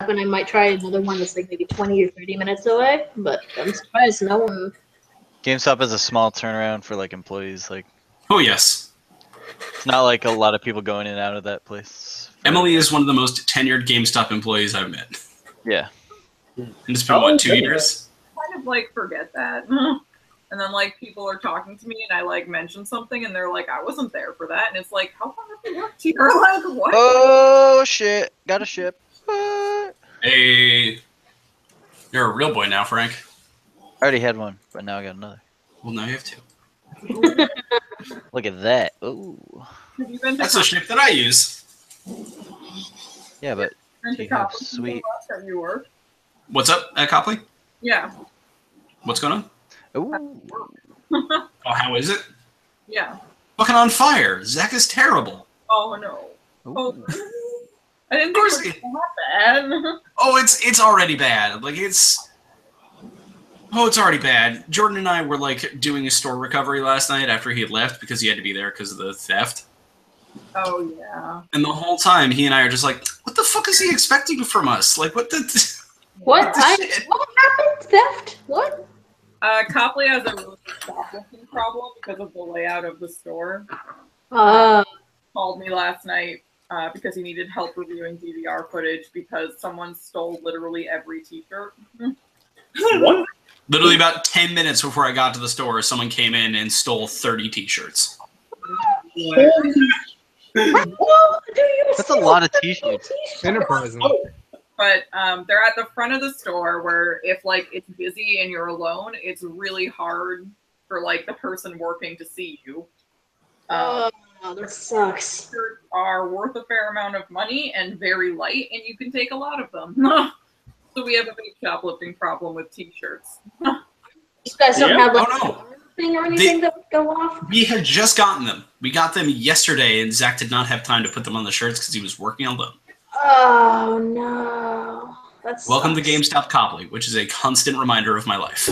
and I might try another one that's like maybe 20 or 30 minutes away. But I'm surprised no one. GameStop is a small turnaround for like employees. Like, Oh it's not like a lot of people going in and out of that place. Emily is one of the most tenured GameStop employees I've met. Yeah. And it's been, what, 2 years? Kind of like forget that. And then like people are talking to me and I like mention something and they're like, I wasn't there for that. And it's like, how long have you worked here? Like, what? Oh shit! Got a ship. Hey, you're a real boy now, Frank. I already had one, but now I got another. Well, now you have 2. Look at that. Ooh. That's a ship that I use. Yeah, but you have sweet. You work? What's up, Copley? Yeah. What's going on? Ooh. Oh, how is it? Yeah. Fucking on fire. Zach is terrible. Oh no. Ooh. Oh, I didn't think it was that bad. Oh, it's already bad. Like it's already bad. Jordan and I were like doing a store recovery last night after he had left because he had to be there because of the theft. Oh yeah. And the whole time he and I are just like, what the fuck is he expecting from us? Like what the What? What happened? Theft? What? Copley has a really shoplifting problem because of the layout of the store. Called me last night because he needed help reviewing DVR footage because someone stole literally every t-shirt. What? Literally about 10 minutes before I got to the store, someone came in and stole 30 t-shirts. That's a lot of t-shirts. Enterprising. But they're at the front of the store where if like it's busy and you're alone, it's really hard for like the person working to see you. Oh, that sucks. Shirts are worth a fair amount of money and very light, and you can take a lot of them. So we have a big shoplifting problem with t-shirts. You guys don't have like no. thing or anything that would go off? We had just gotten them. We got them yesterday, and Zach did not have time to put them on the shirts because he was working on them. Oh no. That's Welcome to GameStop Copley, which is a constant reminder of my life.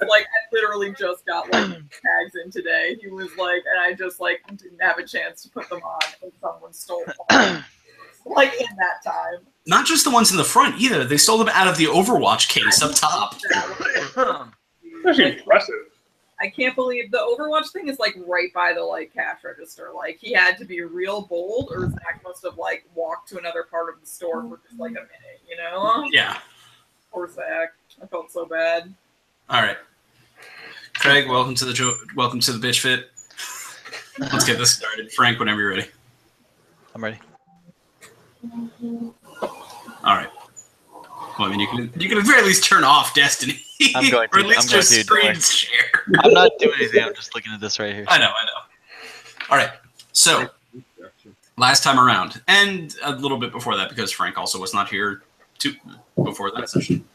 Like I literally just got like tags in today. He was like, and I just like didn't have a chance to put them on, and someone stole them. Like in that time. Not just the ones in the front either. They stole them out of the Overwatch case up top. That's impressive. I can't believe the Overwatch thing is like right by the like cash register. Like he had to be real bold, or Zach must have like walked to another part of the store for just like a minute, you know? Yeah. Poor Zach. I felt so bad. All right, Craig, welcome to the bitch fit. Let's get this started. Frank, whenever you're ready. I'm ready. All right. Well, I mean, you can at the very least turn off Destiny. I'm going to. Or at least just screen to. share. I'm not doing anything. I'm just looking at this right here. I know. All right. So, last time around, and a little bit before that, because Frank also was not here before that session.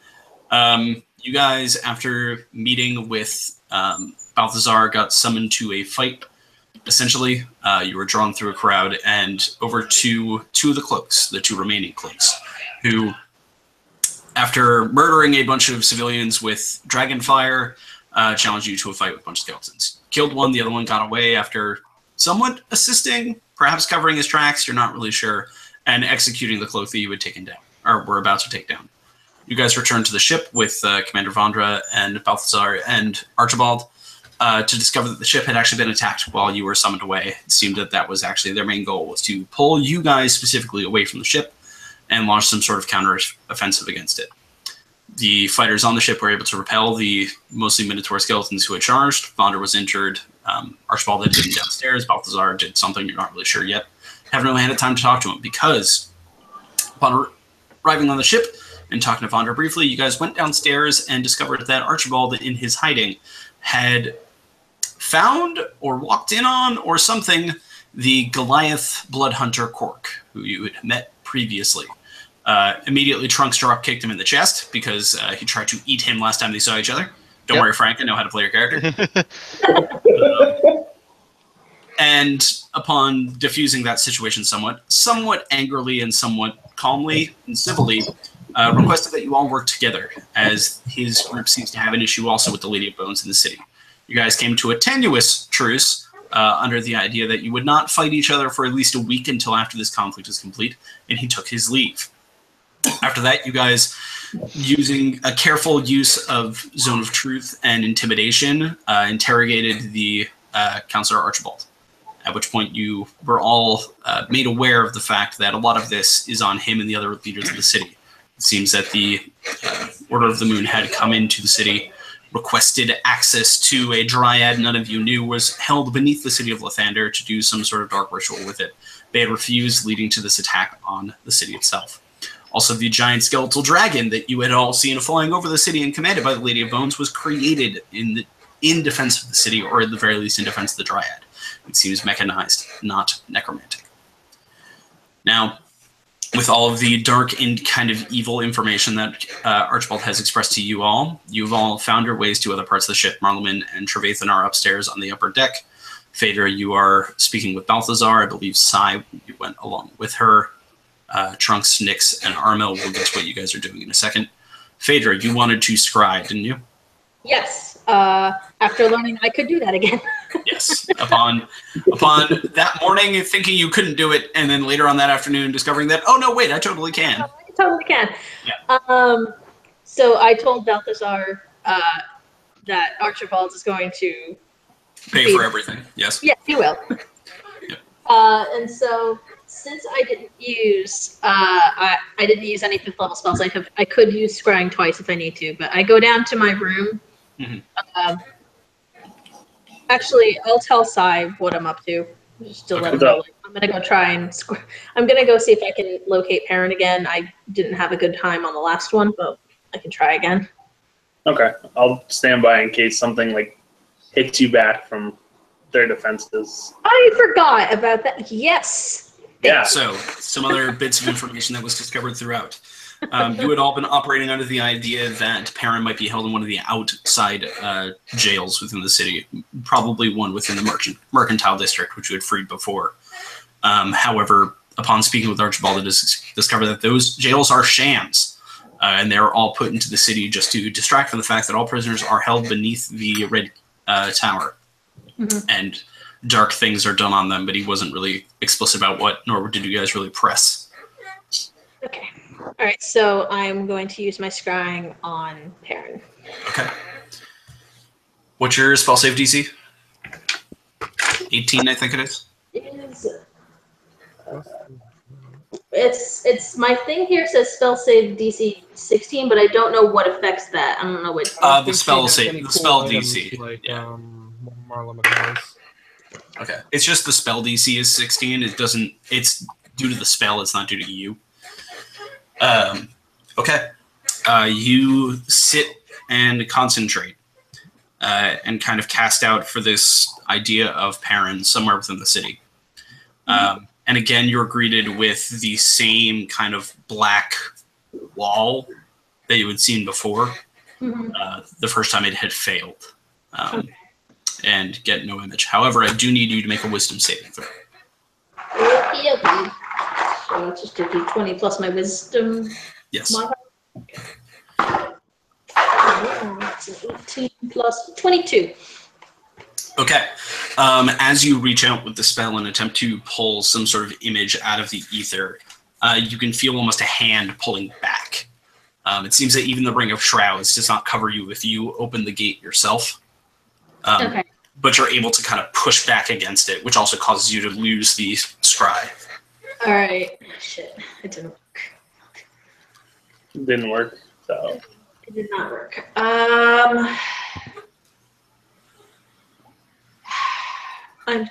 You guys, after meeting with Balthazar, got summoned to a fight. Essentially, you were drawn through a crowd and over to 2 of the Cloaks, the 2 remaining Cloaks, who, after murdering a bunch of civilians with dragonfire, challenged you to a fight with a bunch of skeletons. Killed one, the other one got away after somewhat assisting, perhaps covering his tracks, you're not really sure, and executing the Cloak that you had taken down, or were about to take down. You guys returned to the ship with Commander Vondra and Balthazar and Archibald to discover that the ship had actually been attacked while you were summoned away. It seemed that was actually their main goal, was to pull you guys specifically away from the ship and launch some sort of counter-offensive against it. The fighters on the ship were able to repel the mostly Minotaur skeletons who had charged. Vondra was injured. Archibald had been downstairs. Balthazar did something you're not really sure yet. Haven't really had time to talk to him because upon arriving on the ship and talking to Vondra briefly, you guys went downstairs and discovered that Archibald, in his hiding, had found or walked in on or something the Goliath Bloodhunter Cork, who you had met previously. Immediately Trunks drop-kicked him in the chest because he tried to eat him last time they saw each other. Don't worry, Frank, I know how to play your character. And upon diffusing that situation somewhat angrily and somewhat calmly and civilly, requested that you all work together, as his group seems to have an issue also with the Lady of Bones in the city. You guys came to a tenuous truce, under the idea that you would not fight each other for at least a week until after this conflict is complete, and he took his leave. After that, you guys, using a careful use of Zone of Truth and Intimidation, interrogated the Counselor Archibald, at which point you were all made aware of the fact that a lot of this is on him and the other leaders of the city. It seems that the Order of the Moon had come into the city, requested access to a dryad none of you knew was held beneath the city of Lathander to do some sort of dark ritual with it. They had refused, leading to this attack on the city itself. Also, the giant skeletal dragon that you had all seen flying over the city and commanded by the Lady of Bones was created in defense of the city, or at the very least in defense of the dryad. It seems mechanized, not necromantic. Now, with all of the dark and kind of evil information that Archibald has expressed to you all, you've all found your ways to other parts of the ship. Marleman and Trevathan are upstairs on the upper deck. Phaedra, you are speaking with Balthazar. I believe Sai, you went along with her. Trunks, Nyx, and Armel, we'll get to what you guys are doing in a second. Phaedra, you wanted to scry, didn't you? Yes. After learning I could do that again. Yes. Upon that morning thinking you couldn't do it, and then later on that afternoon discovering that, oh no, wait, I totally can. I totally can. Yeah. So I told Balthazar that Archibald is going to pay for everything. Yes. Yes, he will. Yep. And so since I didn't use I didn't use any 5th level spells, I could use scrying twice if I need to, but I go down to my room. Mm-hmm. Actually, I'll tell Sai what I'm up to. Just to let him know. I'm gonna go try and I'm gonna go see if I can locate Perrin again. I didn't have a good time on the last one, but I can try again. Okay, I'll stand by in case something like hits you back from their defenses. I forgot about that. Yes. Yeah. So, some other bits of information that was discovered throughout. You had all been operating under the idea that Perrin might be held in one of the outside jails within the city, probably one within the mercantile district, which you had freed before. However, upon speaking with Archibald, it is discovered that those jails are shams, and they're all put into the city just to distract from the fact that all prisoners are held beneath the Red Tower. Mm-hmm. And dark things are done on them, but he wasn't really explicit about what, nor did you guys really press. Okay. All right, so I'm going to use my scrying on Perrin. Okay. What's your spell save DC? 18, I think it is. It's my thing here says spell save DC 16, but I don't know what affects that. I don't know what. The spell save, the spell DC. Like, yeah. Marla McCoy's. Okay, it's just the spell DC is 16. It doesn't. It's due to the spell. It's not due to you. Okay. You sit and concentrate and kind of cast out for this idea of Perrin somewhere within the city. And again, you're greeted with the same kind of black wall that you had seen before. The first time it had failed. And get no image. However, I do need you to make a wisdom saving throw. Okay. So it's just a d20 plus my wisdom. Yes. Okay. It's an 18 plus 22. Okay. As you reach out with the spell and attempt to pull some sort of image out of the ether, you can feel almost a hand pulling back. It seems that even the Ring of Shrouds does not cover you if you open the gate yourself. Okay. But you're able to kind of push back against it, which also causes you to lose the scry. All right. Shit. It didn't work. It didn't work, so. It did not work. I'm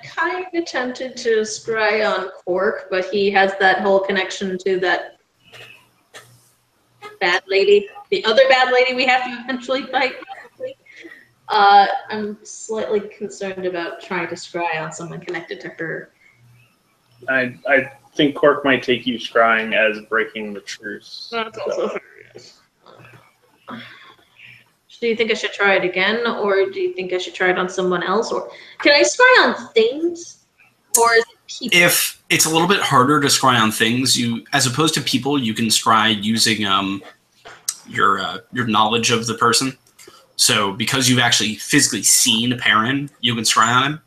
kind of tempted to scry on Cork, but he has that whole connection to that bad lady, the other bad lady we have to eventually fight. I'm slightly concerned about trying to scry on someone connected to her. I think Cork might take you scrying as breaking the truce. That's also fair, yes. Do you think I should try it again, or do you think I should try it on someone else? Or can I scry on things, or is it people? If it's a little bit harder to scry on things, you, as opposed to people, you can scry using your knowledge of the person. So because you've actually physically seen Perrin, you can scry on him.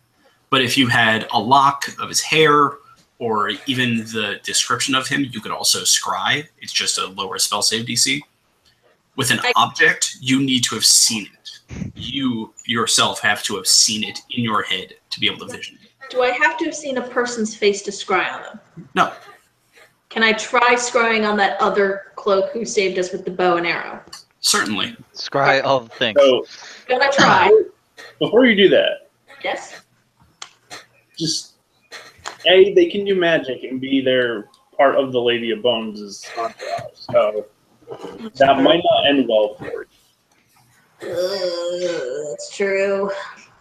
But if you had a lock of his hair, or even the description of him, you could also scry. It's just a lower spell save DC. With an object, you need to have seen it. You yourself have to have seen it in your head to be able to vision it. Do I have to have seen a person's face to scry on them? No. Can I try scrying on that other cloak who saved us with the bow and arrow? Certainly. Scry all the things. So Gonna try. before you do that, Yes. just they can do magic and be their part of the Lady of Bones' entourage. So that might not end well for you. That's true.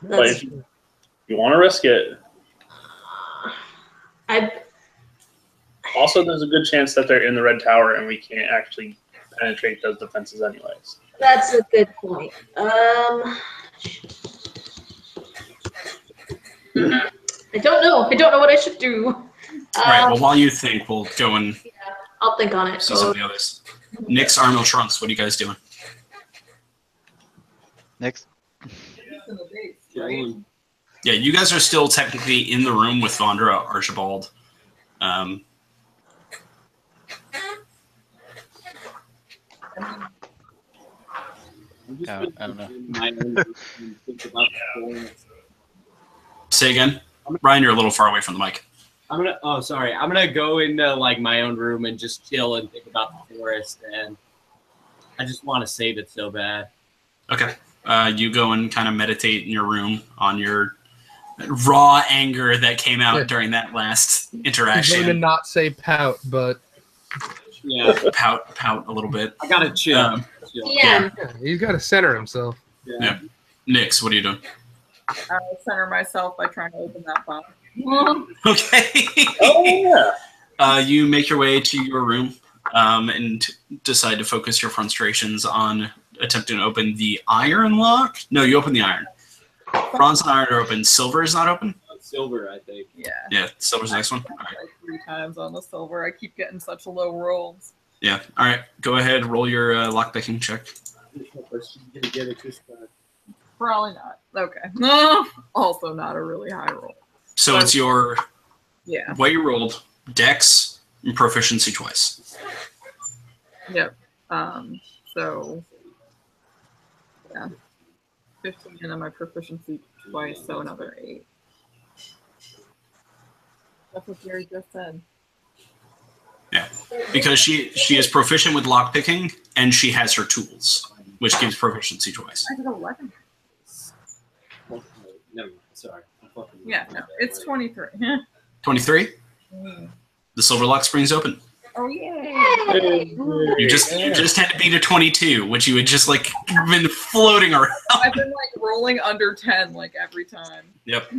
But if you want to risk it, also there's a good chance that they're in the Red Tower and we can't actually penetrate those defenses anyways. That's a good point. I don't know. I don't know what I should do. All right. Well, while you think, we'll go and I'll think on it. see some of the others. Nyx, Armel, Trunks, what are you guys doing? Next. Yeah, you guys are still technically in the room with Vondra, Archibald. I don't know. Say again. Ryan, you're a little far away from the mic. I'm gonna go into like my own room and just chill and think about the forest, and I just want to save it so bad. Okay. You go and kind of meditate in your room on your raw anger that came out during that last interaction. I'm going to not say pout, but Yeah, pout a little bit. I gotta chill. Yeah. he's got to center himself. Yeah. Nyx, what are you doing? I center myself by trying to open that box. Okay. Oh yeah. You make your way to your room and decide to focus your frustrations on attempting to open the iron lock. No, you open the iron. Bronze and iron are open. Silver is not open. Silver, I think. Yeah. Yeah, silver's the next one. All right. Like 3 times on the silver. I keep getting such low rolls. Yeah. All right. Go ahead. Roll your lockpicking check. Probably not. Okay. Also not a really high roll. So it's your Yeah. what you rolled, Dex, and proficiency twice. Yep. So yeah. 15 and then my proficiency twice, so another 8. That's what Gary just said. Yeah, because she is proficient with lockpicking and she has her tools, which gives proficiency twice. I did 11. No, sorry. Yeah, no, it's 23. 23. The silver lock springs open. Oh yeah! You just had to beat a 22, which you had just like been floating around. I've been like rolling under 10 like every time. Yep.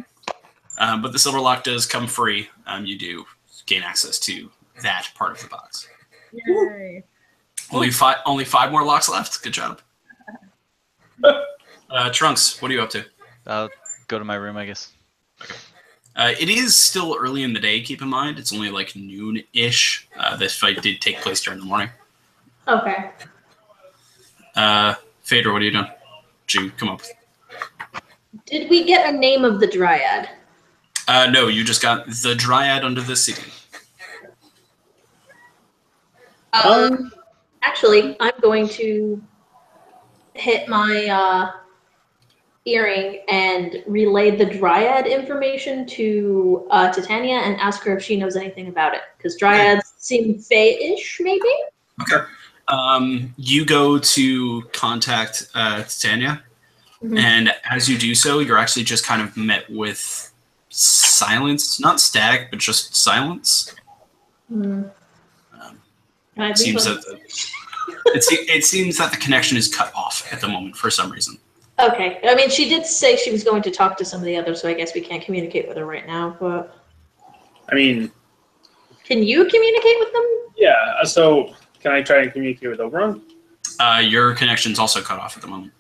But the silver lock does come free. You do gain access to that part of the box. Yay! Only five more locks left. Good job. Trunks, what are you up to? I'll go to my room, I guess. It is still early in the day, keep in mind. It's only like noon-ish. This fight did take place during the morning. Okay. Phaedra, what are you doing? Did you come up with? Did we get a name of the dryad? No, you just got the dryad under the sea. Actually, I'm going to hit my earring and relay the dryad information to Titania and ask her if she knows anything about it. Because dryads seem fey-ish, maybe? Okay. You go to contact Titania, and as you do so, you're actually just kind of met with silence. Not static, but just silence. It seems that it seems that the connection is cut off at the moment for some reason. Okay. I mean, she did say she was going to talk to some of the others, so I guess we can't communicate with her right now, but... I mean... Can you communicate with them? Yeah, so can I try and communicate with Oberon? Your connection's also cut off at the moment.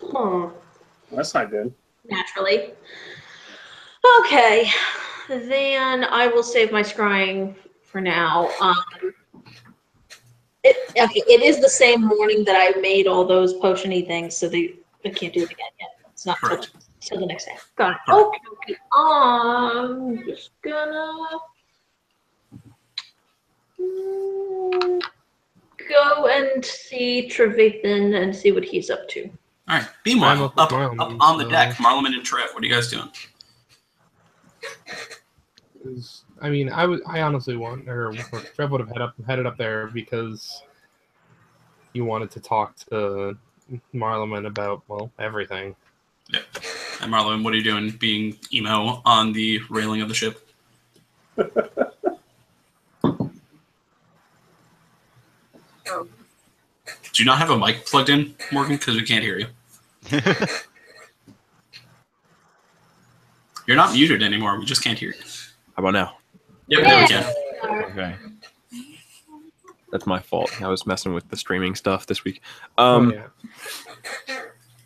Hmm. That's not good. Naturally. Okay. Then I will save my scrying for now. It is the same morning that I made all those potion-y things, so I can't do it again yet. It's not Correct. So the next day. Got it. Okay. I'm just gonna go and see Trevathan and see what he's up to. All right. Meanwhile, up on the deck, Marleman and Trev, what are you guys doing? I mean, I honestly want, or Trev would have headed up there because he wanted to talk to Marleman about, well, everything. Yeah. And Marleman, what are you doing being emo on the railing of the ship? Do you not have a mic plugged in, Morgan? Because we can't hear you. You're not muted anymore. We just can't hear you. How about now? Yep, there we can. Okay. That's my fault. I was messing with the streaming stuff this week. Yeah.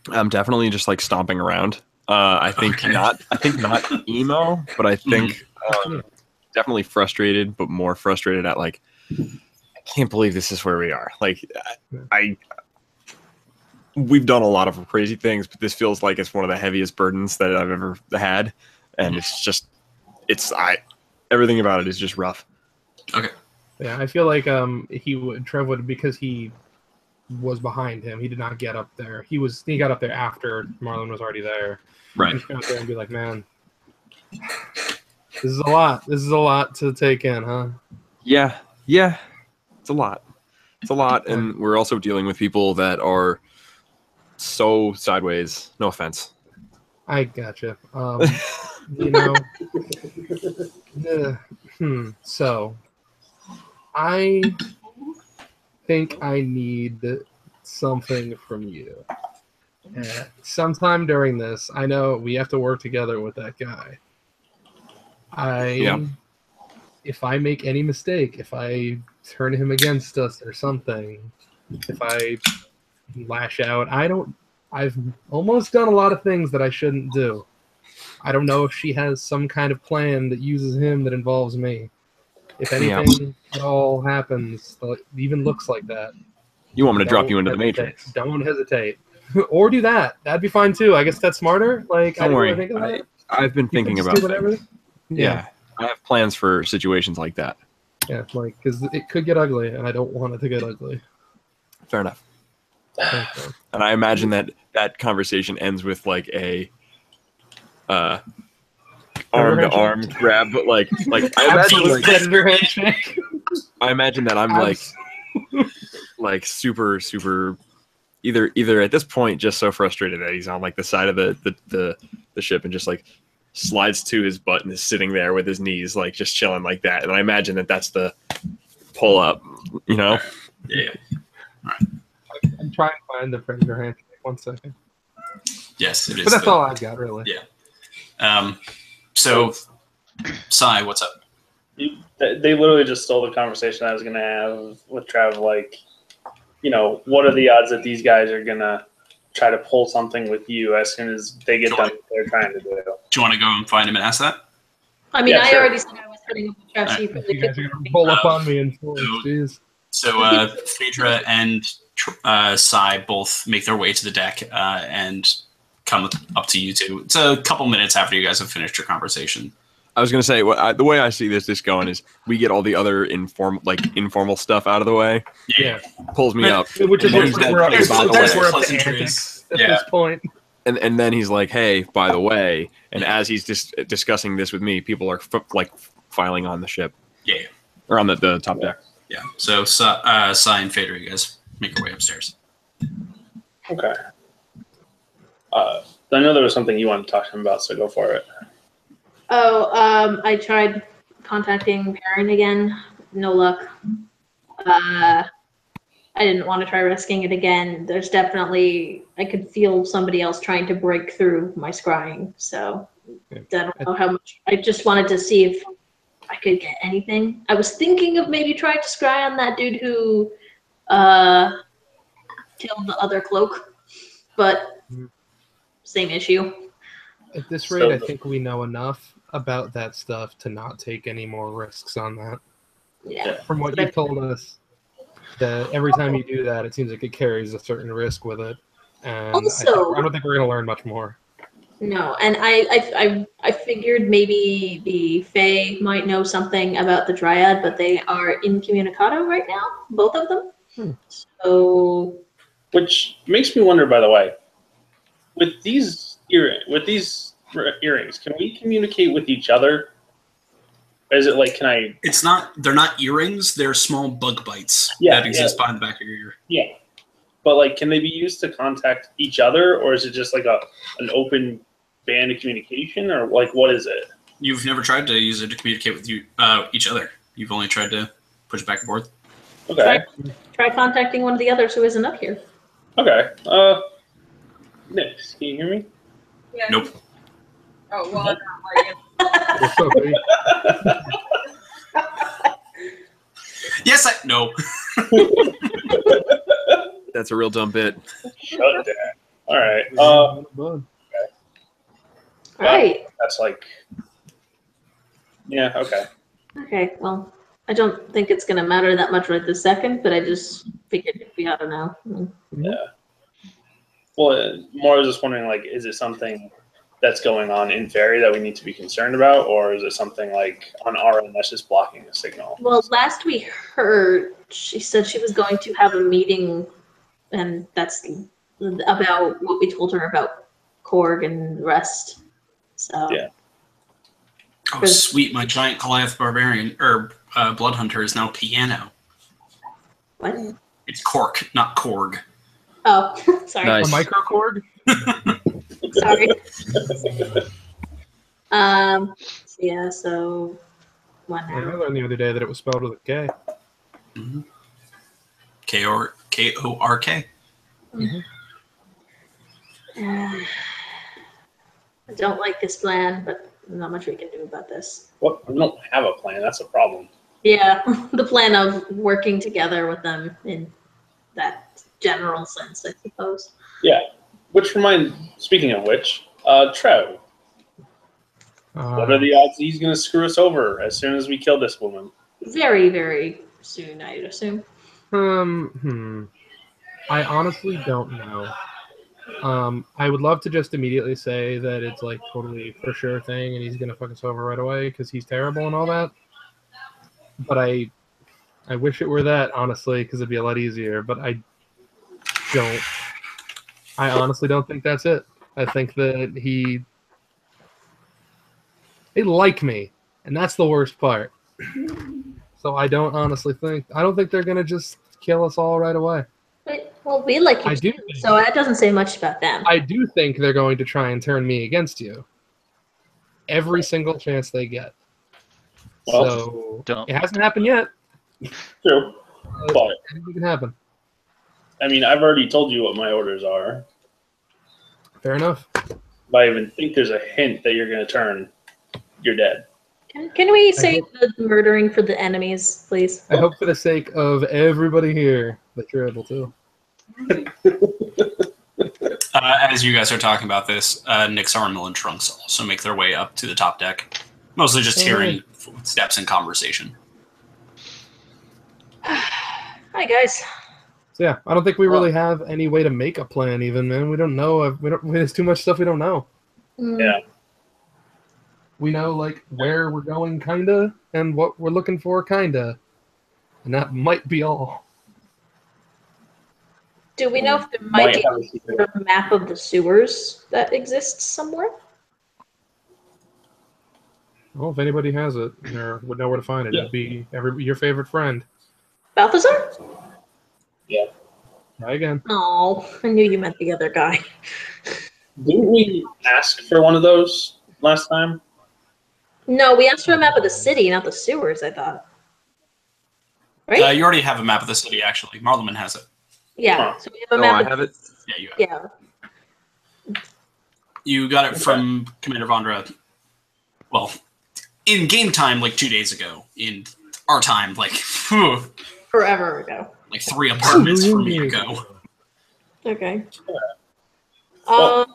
I'm definitely just like stomping around. I think not emo, but I think definitely frustrated, but more frustrated at like, I can't believe this is where we are. Like, we've done a lot of crazy things, but this feels like it's one of the heaviest burdens that I've ever had, and it's just, everything about it is just rough. Okay. Yeah, I feel like Trev would, because he was behind him. He did not get up there. He got up there after Marlon was already there. Right. He's going up there and be like, man, this is a lot. This is a lot to take in, huh? Yeah. It's a lot. And we're also dealing with people that are so sideways. No offense. I gotcha. So I think I need something from you. Sometime during this, I know we have to work together with that guy. If I make any mistake, if I turn him against us or something, if I lash out, I've almost done a lot of things that I shouldn't do. I don't know if she has some kind of plan that uses him that involves me. If anything at all happens, even looks like that. You want me to drop you into the Matrix? Don't hesitate. Or do that. That'd be fine too. I guess that's smarter. Like, don't worry. Think of that. I've been thinking about whatever. Yeah. I have plans for situations like that. Yeah, like, because it could get ugly, and I don't want it to get ugly. Fair enough. And I imagine that conversation ends with like a arm-to-arm grab, but like I imagine predator handshake. I imagine that I'm like super either at this point just so frustrated that he's on like the side of the ship and just like slides to his butt and is sitting there with his knees like just chilling like that, and I imagine that's the pull up, you know. Yeah. All right. I'm trying to find the predator handshake. 1 second. Yes, it is. But that's all I've got, really. Yeah. So, Sai, what's up? They literally just stole the conversation I was going to have with Trav. Like, what are the odds that these guys are going to try to pull something with you as soon as they get done what they're trying to do? Do you want to go and find him and ask that? I mean, Yeah, sure. I already said I was setting up with Trav, so you probably You guys are going to pull up on me in force, jeez. So Phaedra and Sai both make their way to the deck and come up to you two. It's a couple minutes after you guys have finished your conversation. I was gonna say the way I see this going is we get all the other informal stuff out of the way. Yeah. Pulls me up. Which is And we're up then- to Pleasantries. at this point. And then he's like, "Hey, by the way," and as he's just discussing this with me, people are filing on the ship. Yeah. Or on the top deck. Yeah. So Sai and Phaedra, you guys make your way upstairs. Okay. I know there was something you wanted to talk to him about, so go for it. I tried contacting Perrin again. No luck. I didn't want to try risking it again. There's definitely, I could feel somebody else trying to break through my scrying. So I don't know how much. I just wanted to see if I could get anything. I was thinking of maybe trying to scry on that dude who killed the other cloak, but same issue. At this rate, I think we know enough about that stuff to not take any more risks on that. Yeah. From what you've told us, that every time you do that, it seems like it carries a certain risk with it. And Also, I don't think we're going to learn much more. No, and I figured maybe the Fae might know something about the Dryad, but they are incommunicado right now, both of them. So, Which makes me wonder, by the way, with these earrings, can we communicate with each other? Or is it like, can I? It's not. They're not earrings. They're small bug bites Yeah, that exist behind the back of your ear. Yeah, but like, can they be used to contact each other, or is it just like an open band of communication, or like what is it? You've never tried to use it to communicate with each other. You've only tried to push it back and forth. Okay. Try contacting one of the others who isn't up here. Okay. Nix, can you hear me? Yeah. Nope. Oh, well, I'm not What's up, buddy? Yes, no. That's a real dumb bit. Shut it down. All right. All right. That's like. Yeah. Okay. Okay. Well, I don't think it's gonna matter that much right this second, but I just figured we ought to know. Yeah. Well, more I was just wondering, like, is it something that's going on in Fairy that we need to be concerned about, or is it something like on our end that's just blocking the signal? Well, last we heard, she said she was going to have a meeting, and that's about what we told her about Korg and the rest. So Yeah. Oh, sweet! My giant Goliath barbarian or blood hunter is now piano. What? It's cork, not Korg. Oh, sorry. A Nice. microcord? Sorry. So yeah. So what I now? learned the other day that it was spelled with a K. Mm-hmm. K-O-R-K. I don't like this plan, but not much we can do about this. What? We don't have a plan. That's a problem. Yeah, the plan of working together with them in that general sense, I suppose. Yeah. Speaking of which, Trev, what are the odds he's going to screw us over as soon as we kill this woman? Very, very soon, I'd assume. I honestly don't know. I would love to just immediately say that it's like totally for sure thing and he's gonna fuck us over right away because he's terrible and all that. But I wish it were that, honestly, because it'd be a lot easier. But I honestly don't think that's it. I think that they like me, and that's the worst part. So I don't think they're gonna just kill us all right away. Well, we like you, I do too, think- so that doesn't say much about them. I do think they're going to try and turn me against you. Every single chance they get. Well, So Don't. it hasn't happened yet. True. But, Anything can happen. I mean, I've already told you what my orders are. Fair enough. If I even think there's a hint that you're going to turn, you're dead. Can we say the murdering for the enemies, please? I hope for the sake of everybody here that you're able to. As you guys are talking about this, Nick's Armel and Trunks also make their way up to the top deck. Mostly just hearing footsteps and conversation. Hi, guys. So yeah, I don't think we really have any way to make a plan even, man. We don't know. There's too much stuff we don't know. Yeah. We know like where we're going kinda and what we're looking for kinda. And that might be all. Do we know if there might be have a secret. a map of the sewers that exists somewhere? Well, if anybody has it or would know where to find it, Yeah. it'd be your favorite friend. Balthazar? Yeah. Try again. Oh, I knew you meant the other guy. Didn't we ask for one of those last time? No, we asked for a map of the city, not the sewers, I thought. Right? You already have a map of the city, actually. Marleman has it. Yeah. So we have a Oh, map I of have it. Yeah, you have. Yeah. You got it from Commander Vondra. Well, in game time, like 2 days ago. In our time, like Forever ago. like 3 apartments from me ago. Okay. Well-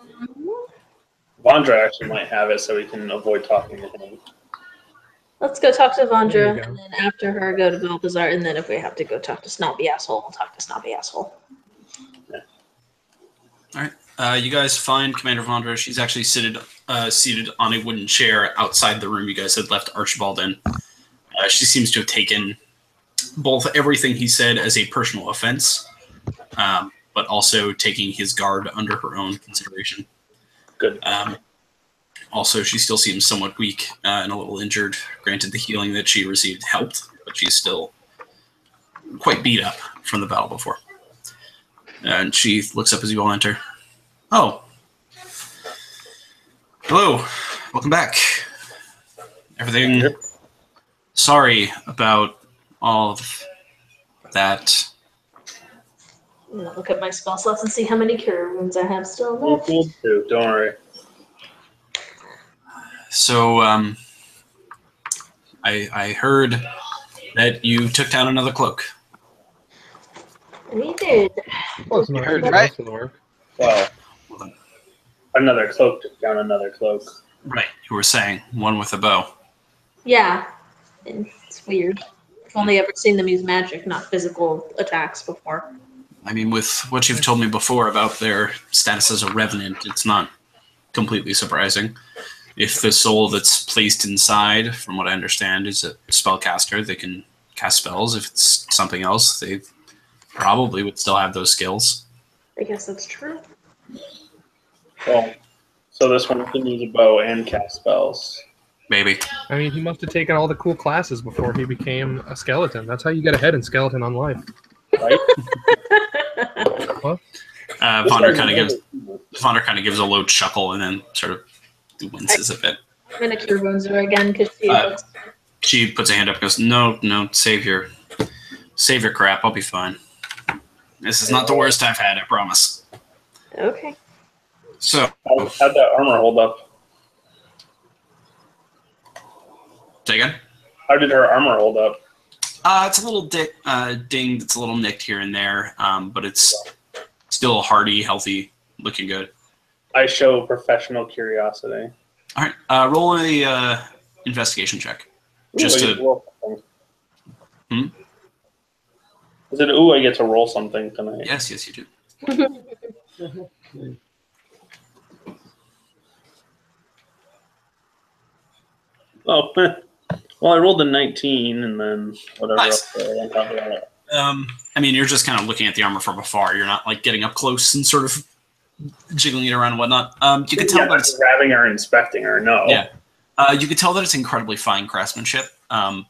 Vondra actually might have it, so we can avoid talking to him. Let's go talk to There you Vondra, go. and then after her, go to Balthazar, and then if we have to go talk to Snobby Asshole, we'll talk to Snobby Asshole. You guys find Commander Vondra. She's actually seated on a wooden chair outside the room you guys had left Archibald in. She seems to have taken both everything he said as a personal offense, but also taking his guard under her own consideration. Good. Also, she still seems somewhat weak and a little injured. Granted, the healing that she received helped, but she's still quite beat up from the battle before. And she looks up as you all enter. Oh. Hello. Welcome back. Everything... Sorry about all of that. I'm gonna look at my spell slots and see how many cure wounds I have still left. We'll do. Don't worry. So, I heard that you took down another cloak. We did. Close You enough. heard Most right. of the work. Well, another cloak took down another cloak. Right. You were saying one with a bow. Yeah. It's weird. I've only ever seen them use magic, not physical attacks before. I mean, with what you've told me before about their status as a revenant, it's not completely surprising. If the soul that's placed inside, from what I understand, is a spellcaster, they can cast spells. If it's something else, they probably would still have those skills. I guess that's true. Well, so this one can use a bow and cast spells. Maybe. I mean, he must have taken all the cool classes before he became a skeleton. That's how you get ahead in Skeleton on Life. Right? What? Vonder kind of gives a low chuckle and then sort of winces a bit. I'm gonna cure wounds her again because She puts a hand up and goes, No, save your crap. I'll be fine. This is not the worst I've had, I promise. Okay. So, How'd that armor hold up? say again? How did her armor hold up? It's a little dinged. It's a little nicked here and there, but it's still hardy, healthy, looking good. I show professional curiosity. All right, roll a investigation check. Just I get to roll something. Hmm? I said, ooh, I get to roll something tonight. yes, you do. Oh, well, I rolled a 19 and then whatever Nice. else there on top of that. I mean, you're just kind of looking at the armor from afar. You're not like getting up close and sort of jiggling it around and whatnot. You can tell that it's grabbing her and inspecting her. No. Yeah. You could tell that it's incredibly fine craftsmanship,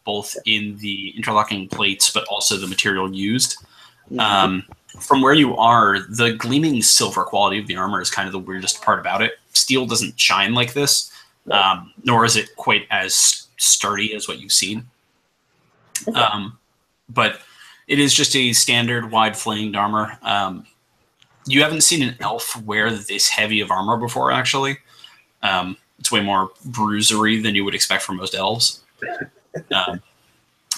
both in the interlocking plates, but also the material used. From where you are, the gleaming silver quality of the armor is kind of the weirdest part about it. Steel doesn't shine like this, nor is it quite as sturdy as what you've seen. But it is just a standard wide-flanged armor. You haven't seen an elf wear this heavy of armor before, actually. It's way more bruisery than you would expect from most elves.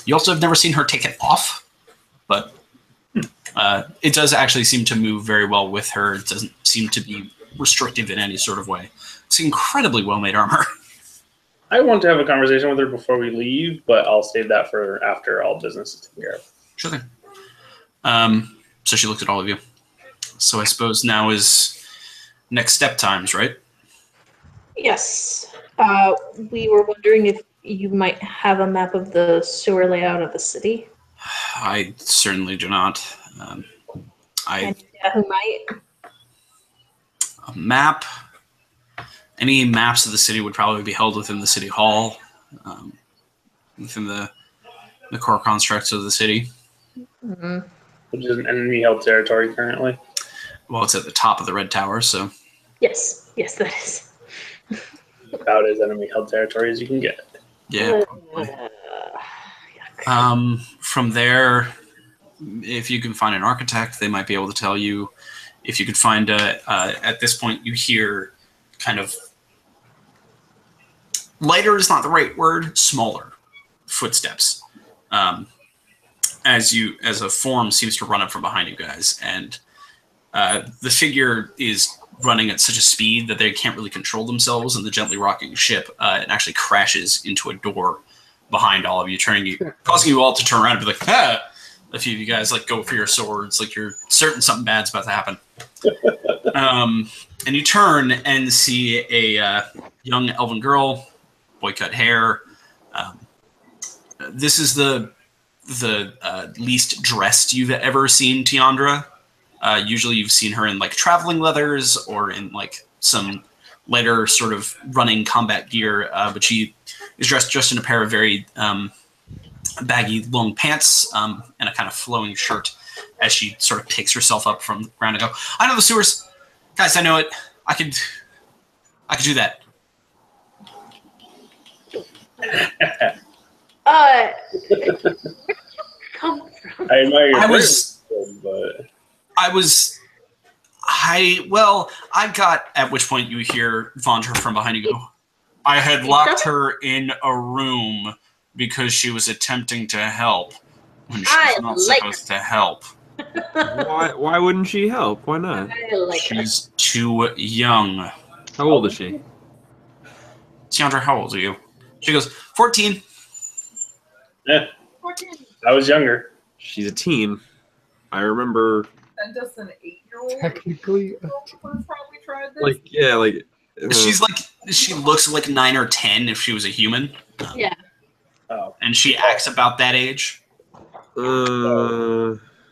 You also have never seen her take it off, but it does actually seem to move very well with her. It doesn't seem to be restrictive in any sort of way. It's incredibly well-made armor. I want to have a conversation with her before we leave, but I'll save that for after all business is taken care of. Sure thing. So she looked at all of you. So I suppose now is next step times, right? Yes. We were wondering if you might have a map of the sewer layout of the city. I certainly do not. And who might? A map. Any maps of the city would probably be held within the city hall, within the core constructs of the city. Mm-hmm. Which is an enemy-held territory currently. Well, it's at the top of the red tower, so Yes, that is. About as enemy-held territory as you can get. yeah. Probably. From there, if you can find an architect, they might be able to tell you. If you could find at this point, you hear kind of lighter is not the right word, smaller footsteps. As a form seems to run up from behind you guys, and the figure is running at such a speed that they can't really control themselves, and the gently rocking ship it actually crashes into a door behind all of you, causing you all to turn around and be like, ah! A few of you guys like go for your swords, like you're certain something bad's about to happen. And you turn and see a young elven girl, boy-cut hair. This is the least dressed you've ever seen Tiandra. Usually you've seen her in like traveling leathers or in like some lighter sort of running combat gear, but she is dressed just in a pair of very baggy long pants and a kind of flowing shirt as she sort of picks herself up from the ground and go, I know the sewers. Guys, I know it. I could do that. Come from? I admire your I got, at which point you hear Vondra from behind you go, I had locked her in a room because she was attempting to help when she's not supposed to help. Why wouldn't she help? Why not? She's too young. How old is she? Tiandra, how old are you? She goes, 14. Yeah. 14. I was younger. She's a teen. I remember. And just an 8-year-old. Technically, probably tried this. Like, yeah, like. She's like, she looks like 9 or 10 if she was a human. Yeah. Oh. And she acts about that age.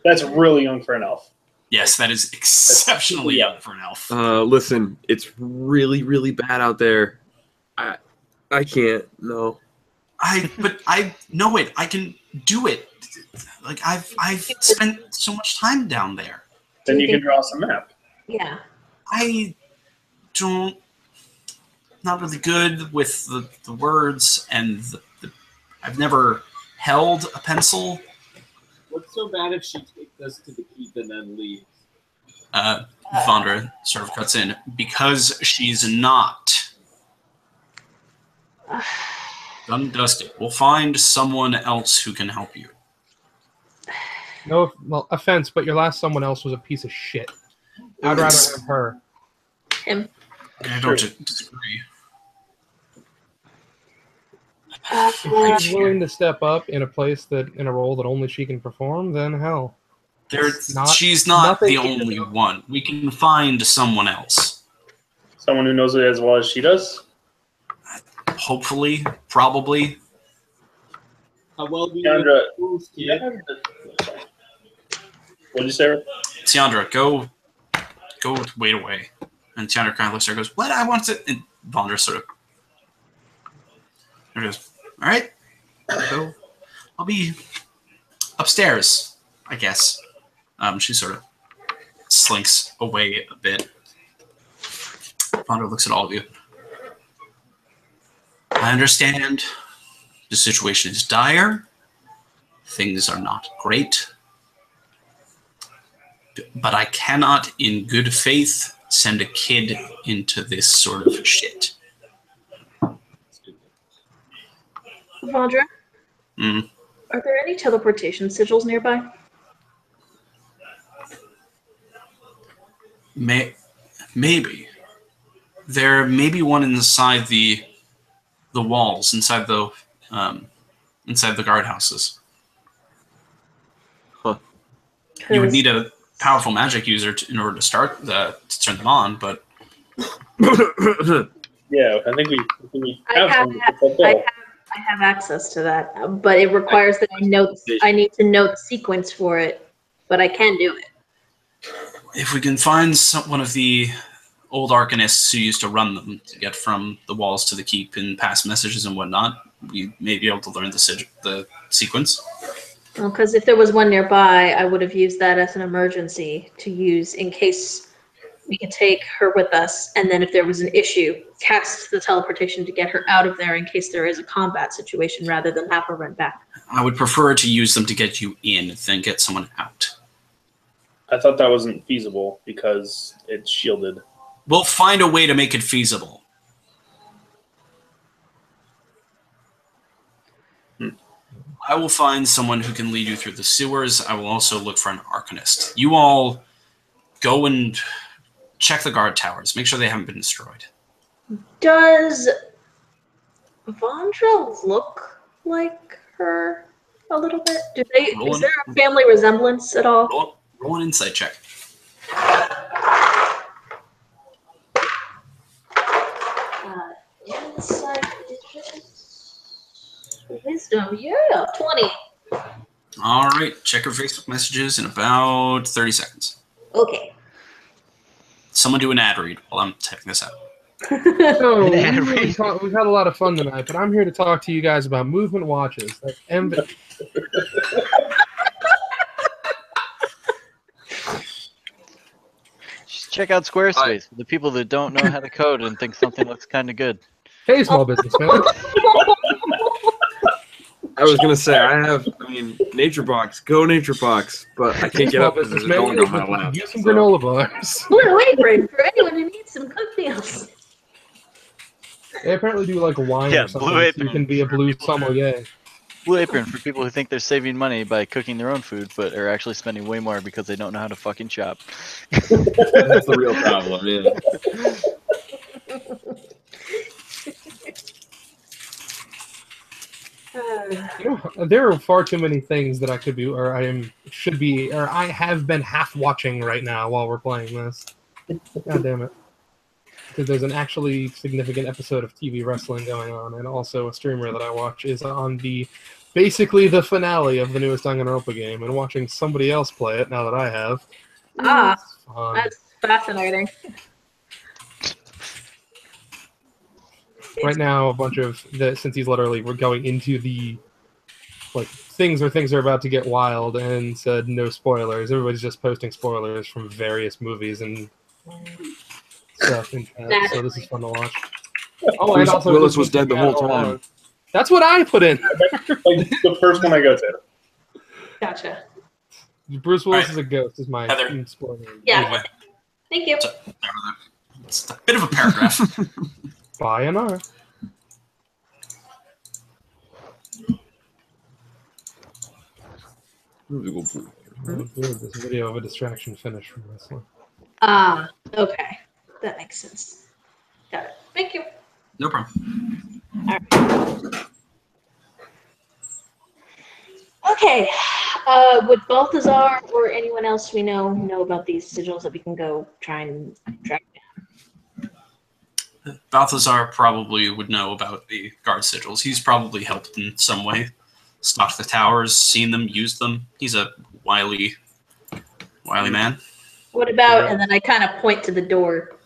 That's really young for an elf. Yes, that is exceptionally young for an elf. Listen, it's really, really bad out there. I can't. No. But I know it. I can do it. Like I've spent so much time down there. Then you can draw us a map. Yeah. I don't. Not really good with the words, and I've never held a pencil. What's so bad if she takes us to the keep and then leaves? Vondra sort of cuts in. Because she's not done and dusted. We'll find someone else who can help you. no, well, offense, but your last someone else was a piece of shit. I'd rather have her. Him. I don't disagree. If she's willing to step up in a role that only she can perform, then hell. She's not the only one. We can find someone else. Someone who knows it as well as she does? Hopefully. Probably. How well do Tiandra, you what'd you say, Rick? Tiandra, go wait away. And Tiandra kind of looks at her and goes, what? I want to... And Vondra sort of... There it is. All right. I'll be upstairs, I guess. She sort of slinks away a bit. Vondra looks at all of you. I understand the situation is dire. Things are not great. But I cannot, in good faith, send a kid into this sort of shit. Vondra? Mm. Are there any teleportation sigils nearby? Maybe. There may be one inside the walls, inside the guardhouses. Huh. You would need a powerful magic user in order to turn them on, but Yeah, I think we have some. I have access to that, but it requires that I need to know the sequence for it, but I can do it. If we can find one of the old arcanists who used to run them to get from the walls to the keep and pass messages and whatnot, we may be able to learn the sequence. Well, because if there was one nearby, I would have used that as an emergency to use in case we could take her with us, and then if there was an issue, cast the teleportation to get her out of there in case there is a combat situation rather than have her run back. I would prefer to use them to get you in than get someone out. I thought that wasn't feasible because it's shielded. We'll find a way to make it feasible. I will find someone who can lead you through the sewers. I will also look for an arcanist. You all go and check the guard towers. Make sure they haven't been destroyed. Does Vondra look like her a little bit? Is there a family resemblance at all? Roll an insight check. Wisdom, yeah, 20. All right, check your Facebook messages in about 30 seconds. Okay. Someone do an ad read while I'm typing this out. So An we've ad had a lot of fun tonight, but I'm here to talk to you guys about movement watches. That Just check out Squarespace for the people that don't know how to code and think something looks kind of good. Hey, small businessman. I was gonna say Nature Box, go Nature Box, but I can't get up because there's a dog on my lap. Use some granola bars. Blue Apron for anyone who needs some cook meals. They apparently do like wine Yeah, or something. Blue So you Apron can be a blue sommelier. Blue Apron for people who think they're saving money by cooking their own food, but are actually spending way more because they don't know how to fucking shop. That's the real problem, yeah. There are far too many things that I could be, or I have been half watching right now while we're playing this. God damn it. Because there's an actually significant episode of TV wrestling going on, and also a streamer that I watch is on basically the finale of the newest Danganronpa game, and watching somebody else play it now that I have. That's fascinating. Right now, a bunch of since he's literally we're going into the things are about to get wild, and said no spoilers. Everybody's just posting spoilers from various movies and stuff in chat, so this is fun to watch. Oh, and also Willis was dead the whole time. That's what I put in. Like the first one I go to. Gotcha. Bruce Willis is a ghost. Is my spoiler. Yeah. Thank you. It's a bit of a paragraph. Bye and R. This video of a distraction finish from wrestling. Okay. That makes sense. Got it. Thank you. No problem. All right. Okay. Would Balthazar or anyone else we know about these sigils that we can go try and track down? Balthazar probably would know about the guard sigils. He's probably helped in some way. Stalked the towers, seen them, used them. He's a wily man. What about, and then I kind of point to the door.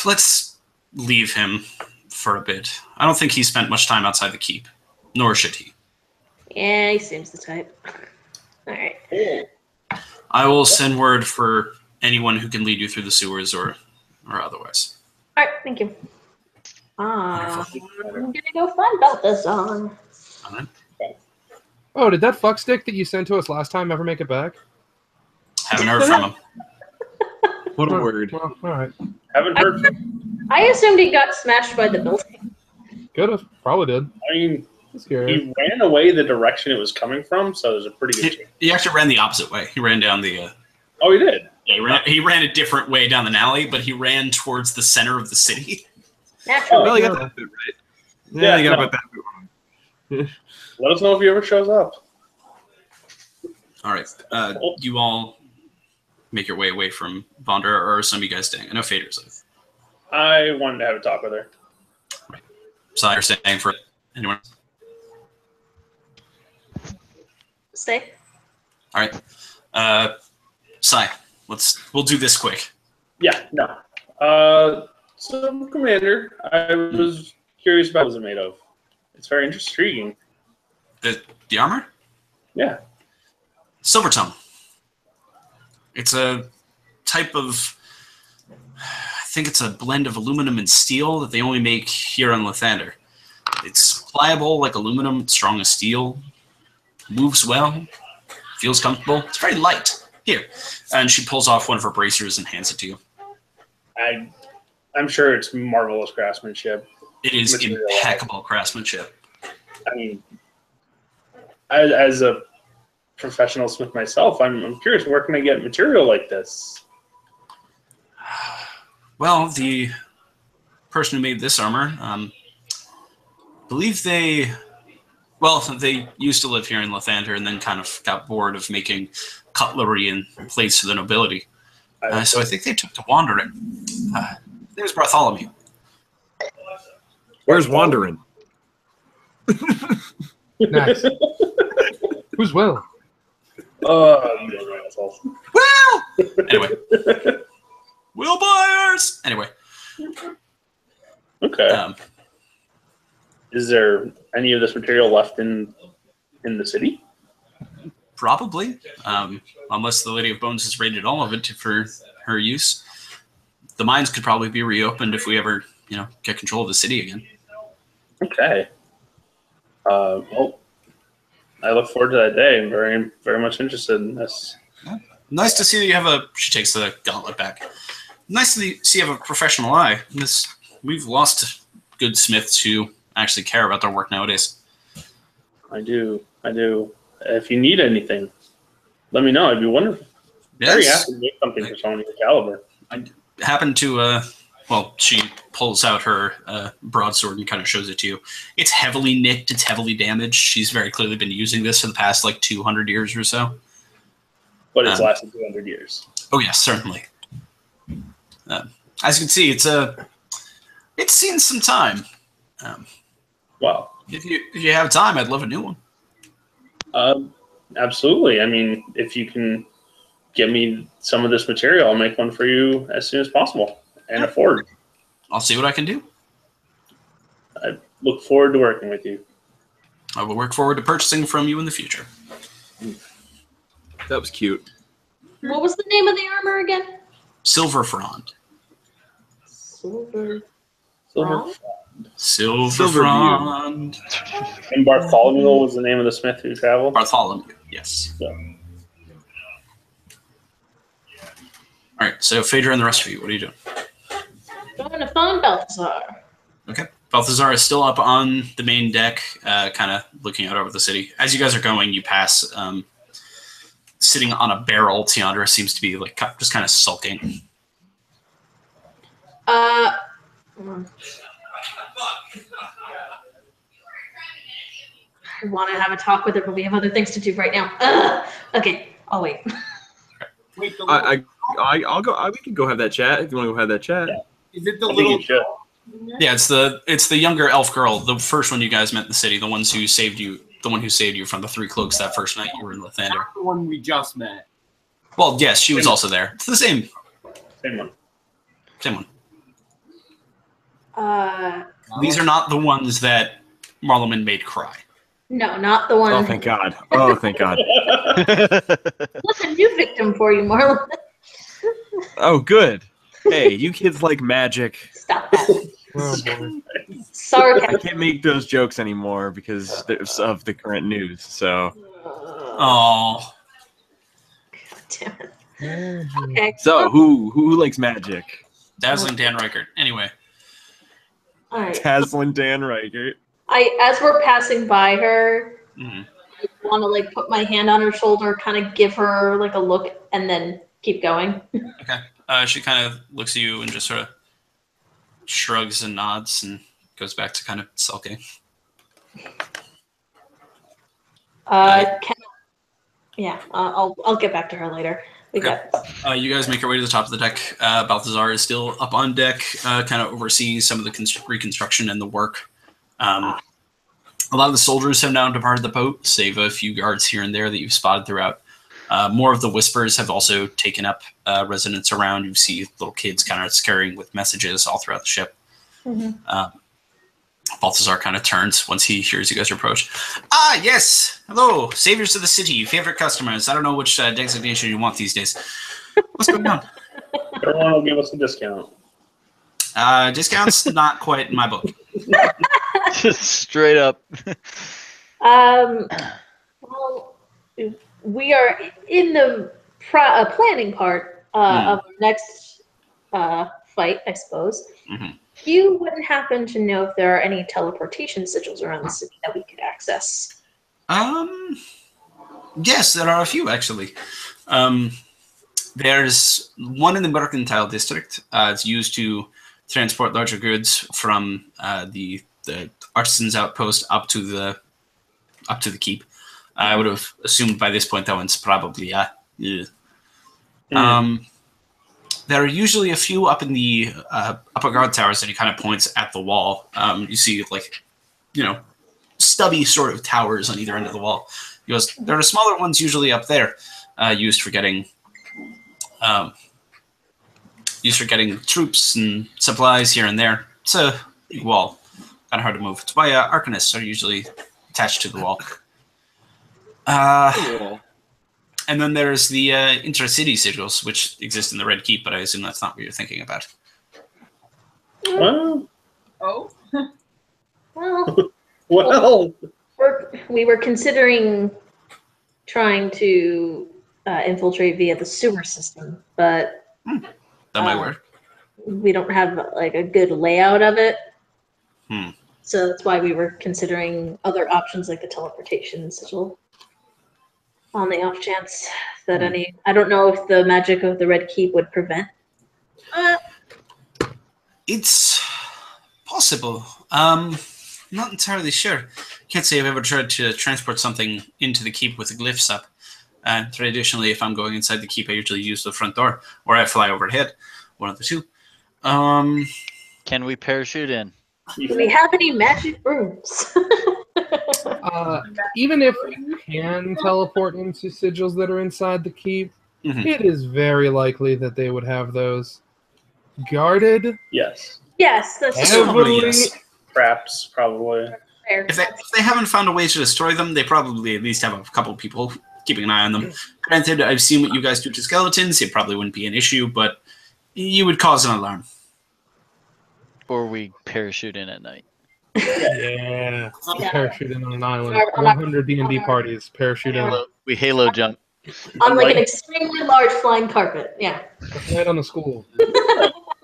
Let's leave him for a bit. I don't think he spent much time outside the keep, nor should he. Yeah, he seems the type. All right. I will send word for anyone who can lead you through the sewers or otherwise. All right, thank you. I'm gonna go find Balthazar. All right. Oh, did that fuck stick that you sent to us last time ever make it back? Haven't heard from him. What a word. Well, all right. Haven't heard from him. I assumed he got smashed by the building. Could have. Probably did. I mean, That's scary. he ran away the direction it was coming from, so there's a pretty good chance. He actually ran the opposite way. He ran down the... Oh, he did? Yeah, he ran a different way down the alley, but he ran towards the center of the city. Naturally. Well, you got that bit right. Yeah, you got about that bit wrong. Let us know if he ever shows up. All right. You all make your way away from Vonda, or are some of you guys staying? I know Fader's like... I wanted to have a talk with her. Right. So you're staying for anyone? Stay. All right. Sai, we'll do this quick. Yeah, no. So, Commander, I was curious about what it was made of. It's very intriguing. The armor? Yeah. Silver tongue. It's a type of... I think it's a blend of aluminum and steel that they only make here on Lathander. It's pliable like aluminum, it's strong as steel, moves well, feels comfortable. It's very light. Here. And she pulls off one of her bracers and hands it to you. I'm sure it's marvelous craftsmanship. It is impeccable craftsmanship. I mean, as a professional smith myself, I'm curious, where can I get material like this? Well, the person who made this armor, believe they used to live here in Lathander and then kind of got bored of making cutlery and plates for the nobility. So I think they took to wandering. There's Bartholomew. Where's Wandering? Nice. Who's Will? Oh, you don't know assholes. Well, anyway, Will Byers. Anyway, Okay. Is there any of this material left in the city? probably, unless the Lady of Bones has raided all of it for her use. The mines could probably be reopened if we ever, get control of the city again. Okay. Well, I look forward to that day. I'm very, very much interested in this. Nice to see that you have she takes the gauntlet back. Nice to see you have a professional eye. We've lost good smiths who actually care about their work nowadays. I do. If you need anything, let me know. It'd be wonderful. Very Yes. happy to make something for someone of your caliber. I happen to, she pulls out her broadsword and kind of shows it to you. It's heavily nicked. It's heavily damaged. She's very clearly been using this for the past, 200 years or so. But it's lasted 200 years. Oh, yes, certainly. As you can see, it's seen some time. Wow. If you have time, I'd love a new one. Absolutely. I mean, if you can get me some of this material, I'll make one for you as soon as possible and afford. I'll see what I can do. I look forward to working with you. I will work forward to purchasing from you in the future. That was cute. What was the name of the armor again? Silver Frond. Silver. Silver Frond. And Bartholomew was the name of the smith who traveled? Bartholomew, yes. Yeah. All right, so Phaedra and the rest of you, what are you doing? Going to find Balthazar. Okay. Balthazar is still up on the main deck, kind of looking out over the city. As you guys are going, you pass sitting on a barrel. Tiandra seems to be just kind of sulking. I want to have a talk with her, but we have other things to do right now. Okay, I'll wait. I'll go. We can go have that chat if you want to go have that chat. Yeah. Is it the I think little? you should. Yeah, it's the younger elf girl, the first one you guys met in the city, the one who saved you from the three cloaks that first night you were in Lathander. Not the one we just met. Well, yes, she was also there. It's the same Same one. These are not the ones that Marleman made cry. No, not the one. Oh, thank God. Oh, thank God. What's a new victim for you, Marlon? Oh, good. Hey, you kids like magic. Stop that. Oh, boy. Sorry, I can't make those jokes anymore because of the current news. So, Oh, damn it. Okay. so who likes magic? Dazzling Dan Reichert. Anyway, All right. Taslin Dan Reichert. As we're passing by her, mhm. I want to put my hand on her shoulder, kind of give her a look, and then keep going. Okay. She kind of looks at you and just sort of shrugs and nods and goes back to kind of sulking. I'll get back to her later. Okay. You guys make your way to the top of the deck. Balthazar is still up on deck, kind of overseeing some of the reconstruction and the work. A lot of the soldiers have now departed the boat, save a few guards here and there that you've spotted throughout. More of the Whispers have also taken up residence around. You see little kids kind of scurrying with messages all throughout the ship. Mm-hmm. Balthazar kind of turns once he hears you guys approach. Ah, yes. Hello, saviors of the city, favorite customers. I don't know which designation you want these days. What's going on? Everyone will give us a discount. Discounts, not quite in my book. Just straight up. Well, we are in the planning part of the next fight, I suppose. Mm-hmm. You wouldn't happen to know if there are any teleportation sigils around the city that we could access? Yes, there are a few actually. There's one in the Mercantile District. It's used to transport larger goods from the artisans' outpost up to the keep. I would have assumed by this point that one's probably There are usually a few up in the upper guard towers, and he kind of points at the wall. You see, stubby sort of towers on either end of the wall. He goes, there are smaller ones usually up there, used for getting troops and supplies here and there. It's a big wall, kind of hard to move. It's why arcanists are usually attached to the wall. And then there's the intercity sigils, which exist in the Red Keep, but I assume that's not what you're thinking about. Well, Oh. well. We were considering trying to infiltrate via the sewer system, but That might work. we don't have like a good layout of it. Hmm. So that's why we were considering other options like the teleportation sigil. On the off chance that I don't know if the magic of the Red Keep would prevent. It's possible. Not entirely sure. Can't say I've ever tried to transport something into the keep with the glyphs up. Traditionally, if I'm going inside the keep, I usually use the front door, or I fly overhead. One of the two. Can we parachute in? Do we have any magic rooms? Even if we can teleport into sigils that are inside the keep, it is very likely that they would have those guarded. Yes. Yes, that's Probably yes. Traps, probably. fair. If they haven't found a way to destroy them, they probably at least have a couple people keeping an eye on them. Granted, I've seen what you guys do to skeletons. It probably wouldn't be an issue, but you would cause an alarm. Or we parachute in at night. Yeah. Parachute in on an island. On 100 D&D parties. Parachute in. We halo jump. On like an extremely large flying carpet. Yeah. Right on the school.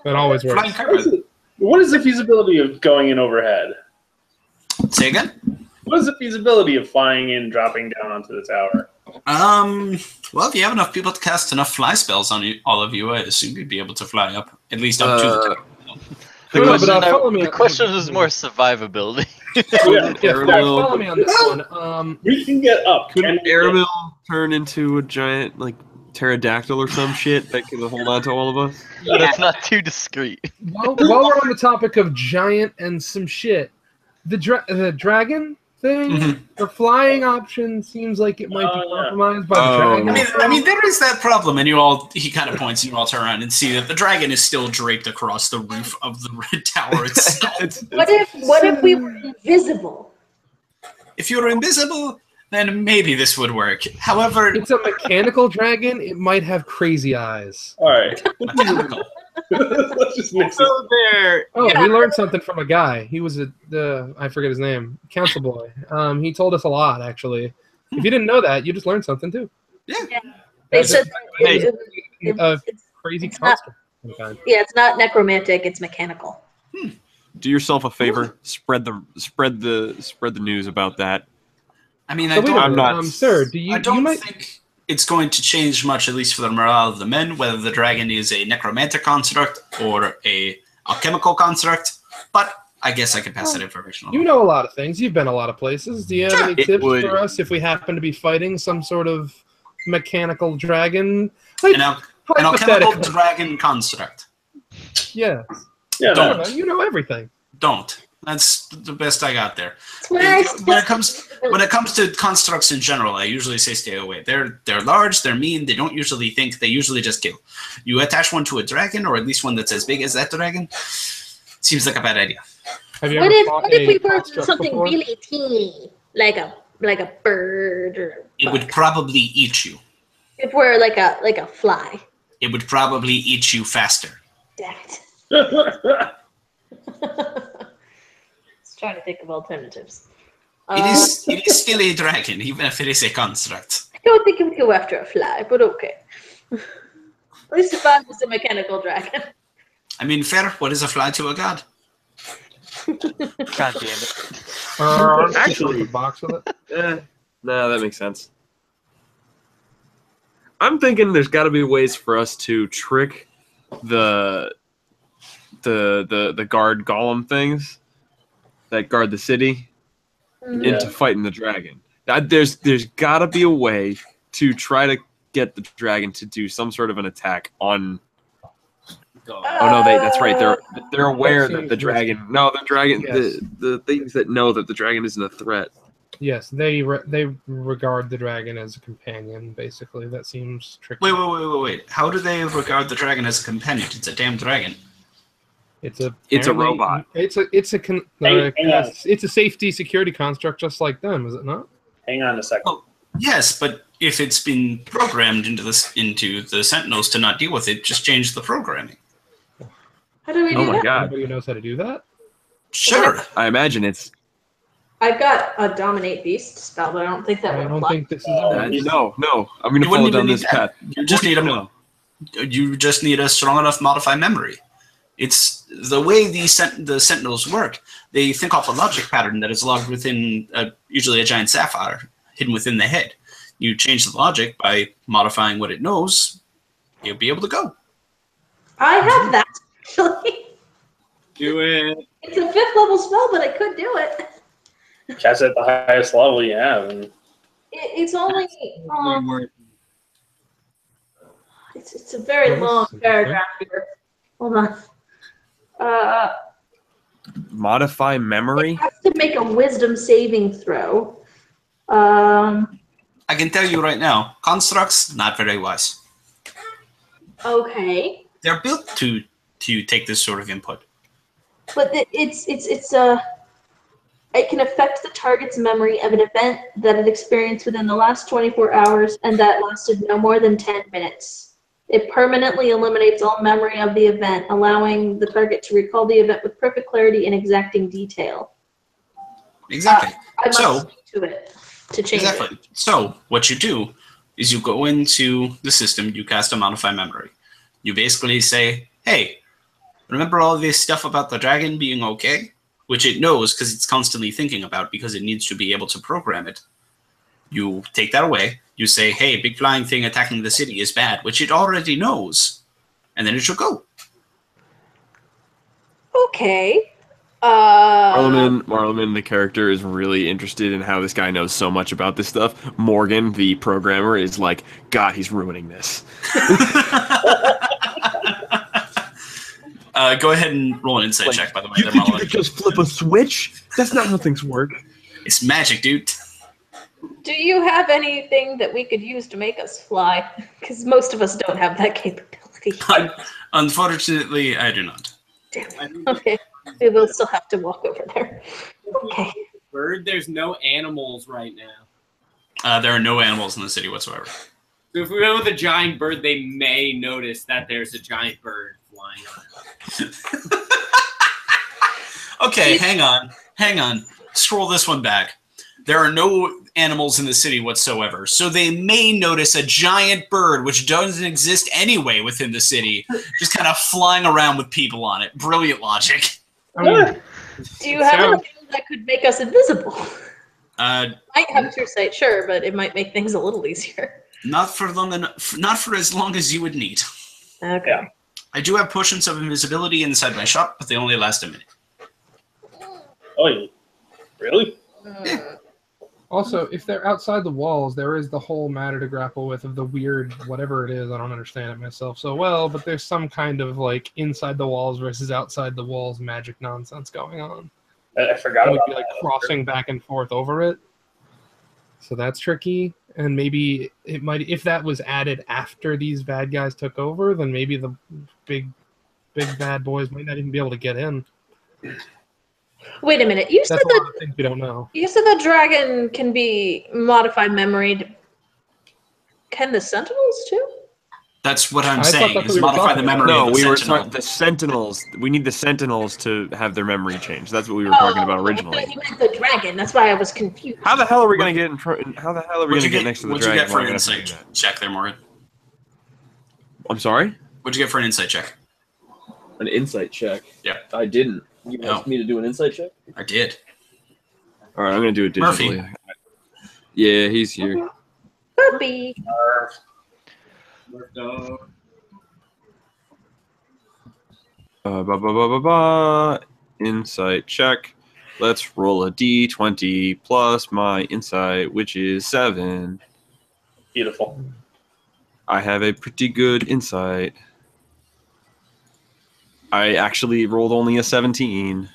That always works. Flying carpet. What is the feasibility of going in overhead? Say again? What is the feasibility of flying in, dropping down onto the tower? Well, if you have enough people to cast enough fly spells on you, all of you, I assume you'd be able to fly up, at least up to the tower. The question is more survivability. Follow me on this one. We can get up. Couldn't Airmill turn into a giant, like, pterodactyl or some shit that can hold on to all of us? Yeah. That's not too discreet. While we're on the topic of giant and some shit, the dragon thing, the flying option seems like it might be compromised by the dragon. I mean, there is that problem, and he kind of points, and you all turn around and see that the dragon is still draped across the roof of the red tower itself. What if we were invisible? If you were invisible, then maybe this would work. However, it's a mechanical dragon. It might have crazy eyes. All right. Mechanical. Let's just mix it. there. Oh, we learned something from a guy. He was I forget his name, council boy. He told us a lot, actually. If you didn't know that, you just learned something too. Yeah. They said A crazy construct. yeah, it's not necromantic, it's mechanical. Do yourself a favor. Spread the news about that. I mean, I'm not. Sir, do you? I don't you might... think it's going to change much, at least for the morale of the men, whether the dragon is a necromantic construct or a alchemical construct. But I guess I can pass that information on. You know a lot of things. You've been a lot of places. Do you have any tips for us if we happen to be fighting some sort of mechanical dragon? Like, an alchemical dragon construct. Yeah. Yeah. Don't. You know everything. Don't. That's the best I got there. When it comes to constructs in general, I usually say stay away. They're large, they're mean, they don't usually think, they usually just kill. You attach one to a dragon, or at least one that's as big as that dragon, seems like a bad idea. Have you what ever fought if we a were construct something before? really teeny, like a bird or It would probably eat you. if we're like a fly? It would probably eat you faster. Damn it. Trying to think of alternatives. It is still a dragon, even if it is a construct. I don't think it would go after a fly, but okay. At least if I was a mechanical dragon. I mean, fair. What is a fly to a god? God damn it. Actually, a box with it. No, that makes sense. I'm thinking there's got to be ways for us to trick the guard golem things that guard the city into fighting the dragon. There's got to be a way to try to get the dragon to do some sort of an attack on going on. Oh no, that's right. They're aware that the seems dragon. No, the dragon. Yes. The things that know that the dragon isn't a threat. Yes, they regard the dragon as a companion. Basically, that seems tricky. Wait. How do they regard the dragon as a companion? It's a damn dragon. It's a robot. It's a safety security construct, just like them, is it not? Hang on a second. Oh, yes, but if it's been programmed into the Sentinels to not deal with it, just change the programming. How do we do Oh my that? god! Nobody knows how to do that. Sure. I imagine it's. I've got a Dominate Beast spell, but I don't think that I would don't apply. think this is. No. I'm going to You wouldn't follow even down need this that. path. You just need a strong enough modified memory. It's the way the Sentinels work. They think off a logic pattern that is logged within usually a giant sapphire hidden within the head. You change the logic by modifying what it knows, you'll be able to go. I have that, actually. Do it. It's a 5th level spell, but I could do it. Cast at the highest level you have. And It's only... Really worth It's a very long paragraph here. Hold on. Modify memory. It has to make a wisdom saving throw. I can tell you right now, constructs, not very wise. Okay. They're built to take this sort of input. But it can affect the target's memory of an event that it experienced within the last 24 hours and that lasted no more than 10 minutes. It permanently eliminates all memory of the event, allowing the target to recall the event with perfect clarity and exacting detail. Exactly. I must speak to it to change it. So what you do is you go into the system, you cast a modify memory. You basically say, hey, remember all this stuff about the dragon being okay? Which it knows because it's constantly thinking about because it needs to be able to program it. You take that away. You say, hey, big flying thing attacking the city is bad, which it already knows. And then it should go. Okay. Marleman, the character, is really interested in how this guy knows so much about this stuff. Morgan, the programmer, is like, God, he's ruining this. Go ahead and roll an insight check, by the way. You think you could just flip a switch? That's not how things work. It's magic, dude. Do you have anything that we could use to make us fly? Because most of us don't have that capability. Unfortunately, I do not. Damn. Okay. We will still have to walk over there. Okay. Bird, there's no animals right now. There are no animals in the city whatsoever. So if we go with a giant bird, they may notice that there's a giant bird flying around. Okay, hang on. Scroll this one back. There are no animals in the city whatsoever, so they may notice a giant bird, which doesn't exist anyway within the city, just kind of flying around with people on it. Brilliant logic. I mean, Do you have anything that could make us invisible? Might have true sight, sure, but it might make things a little easier. Not for as long as you would need. Okay. Yeah. I do have potions of invisibility inside my shop, but they only last a minute. Oh, really? also, if they're outside the walls, there is the whole matter to grapple with of the weird whatever it is. I don't understand it myself so well, but there's some kind of like inside the walls versus outside the walls magic nonsense going on. I forgot We'd about be like that. crossing back and forth over it. So that's tricky. And maybe it might, if that was added after these bad guys took over, then maybe the big bad boys might not even be able to get in. Wait a minute. You said That's a lot of things we don't know. You said the dragon can be modified memory. Can the Sentinels too? That's what I'm I saying. thought that's Is what we were modify the talking about. memory No, of we the were Sentinel. the Sentinels. We need the Sentinels to have their memory changed. That's what we were talking about originally. I thought you meant the dragon. That's why I was confused. How the hell are we going to get in front? How the hell are we going to get next to the What'd you dragon? get for while an we're gonna insight do that? check there, Morgan? I'm sorry? What'd you get for an insight check? An insight check? Yeah. I didn't. You No. asked me to do an insight check? I did. All right, I'm going to do it digitally. Murphy. Yeah, he's here. Puppy. Insight check. Let's roll a d20 plus my insight, which is 7. Beautiful. I have a pretty good insight. I actually rolled only a 17.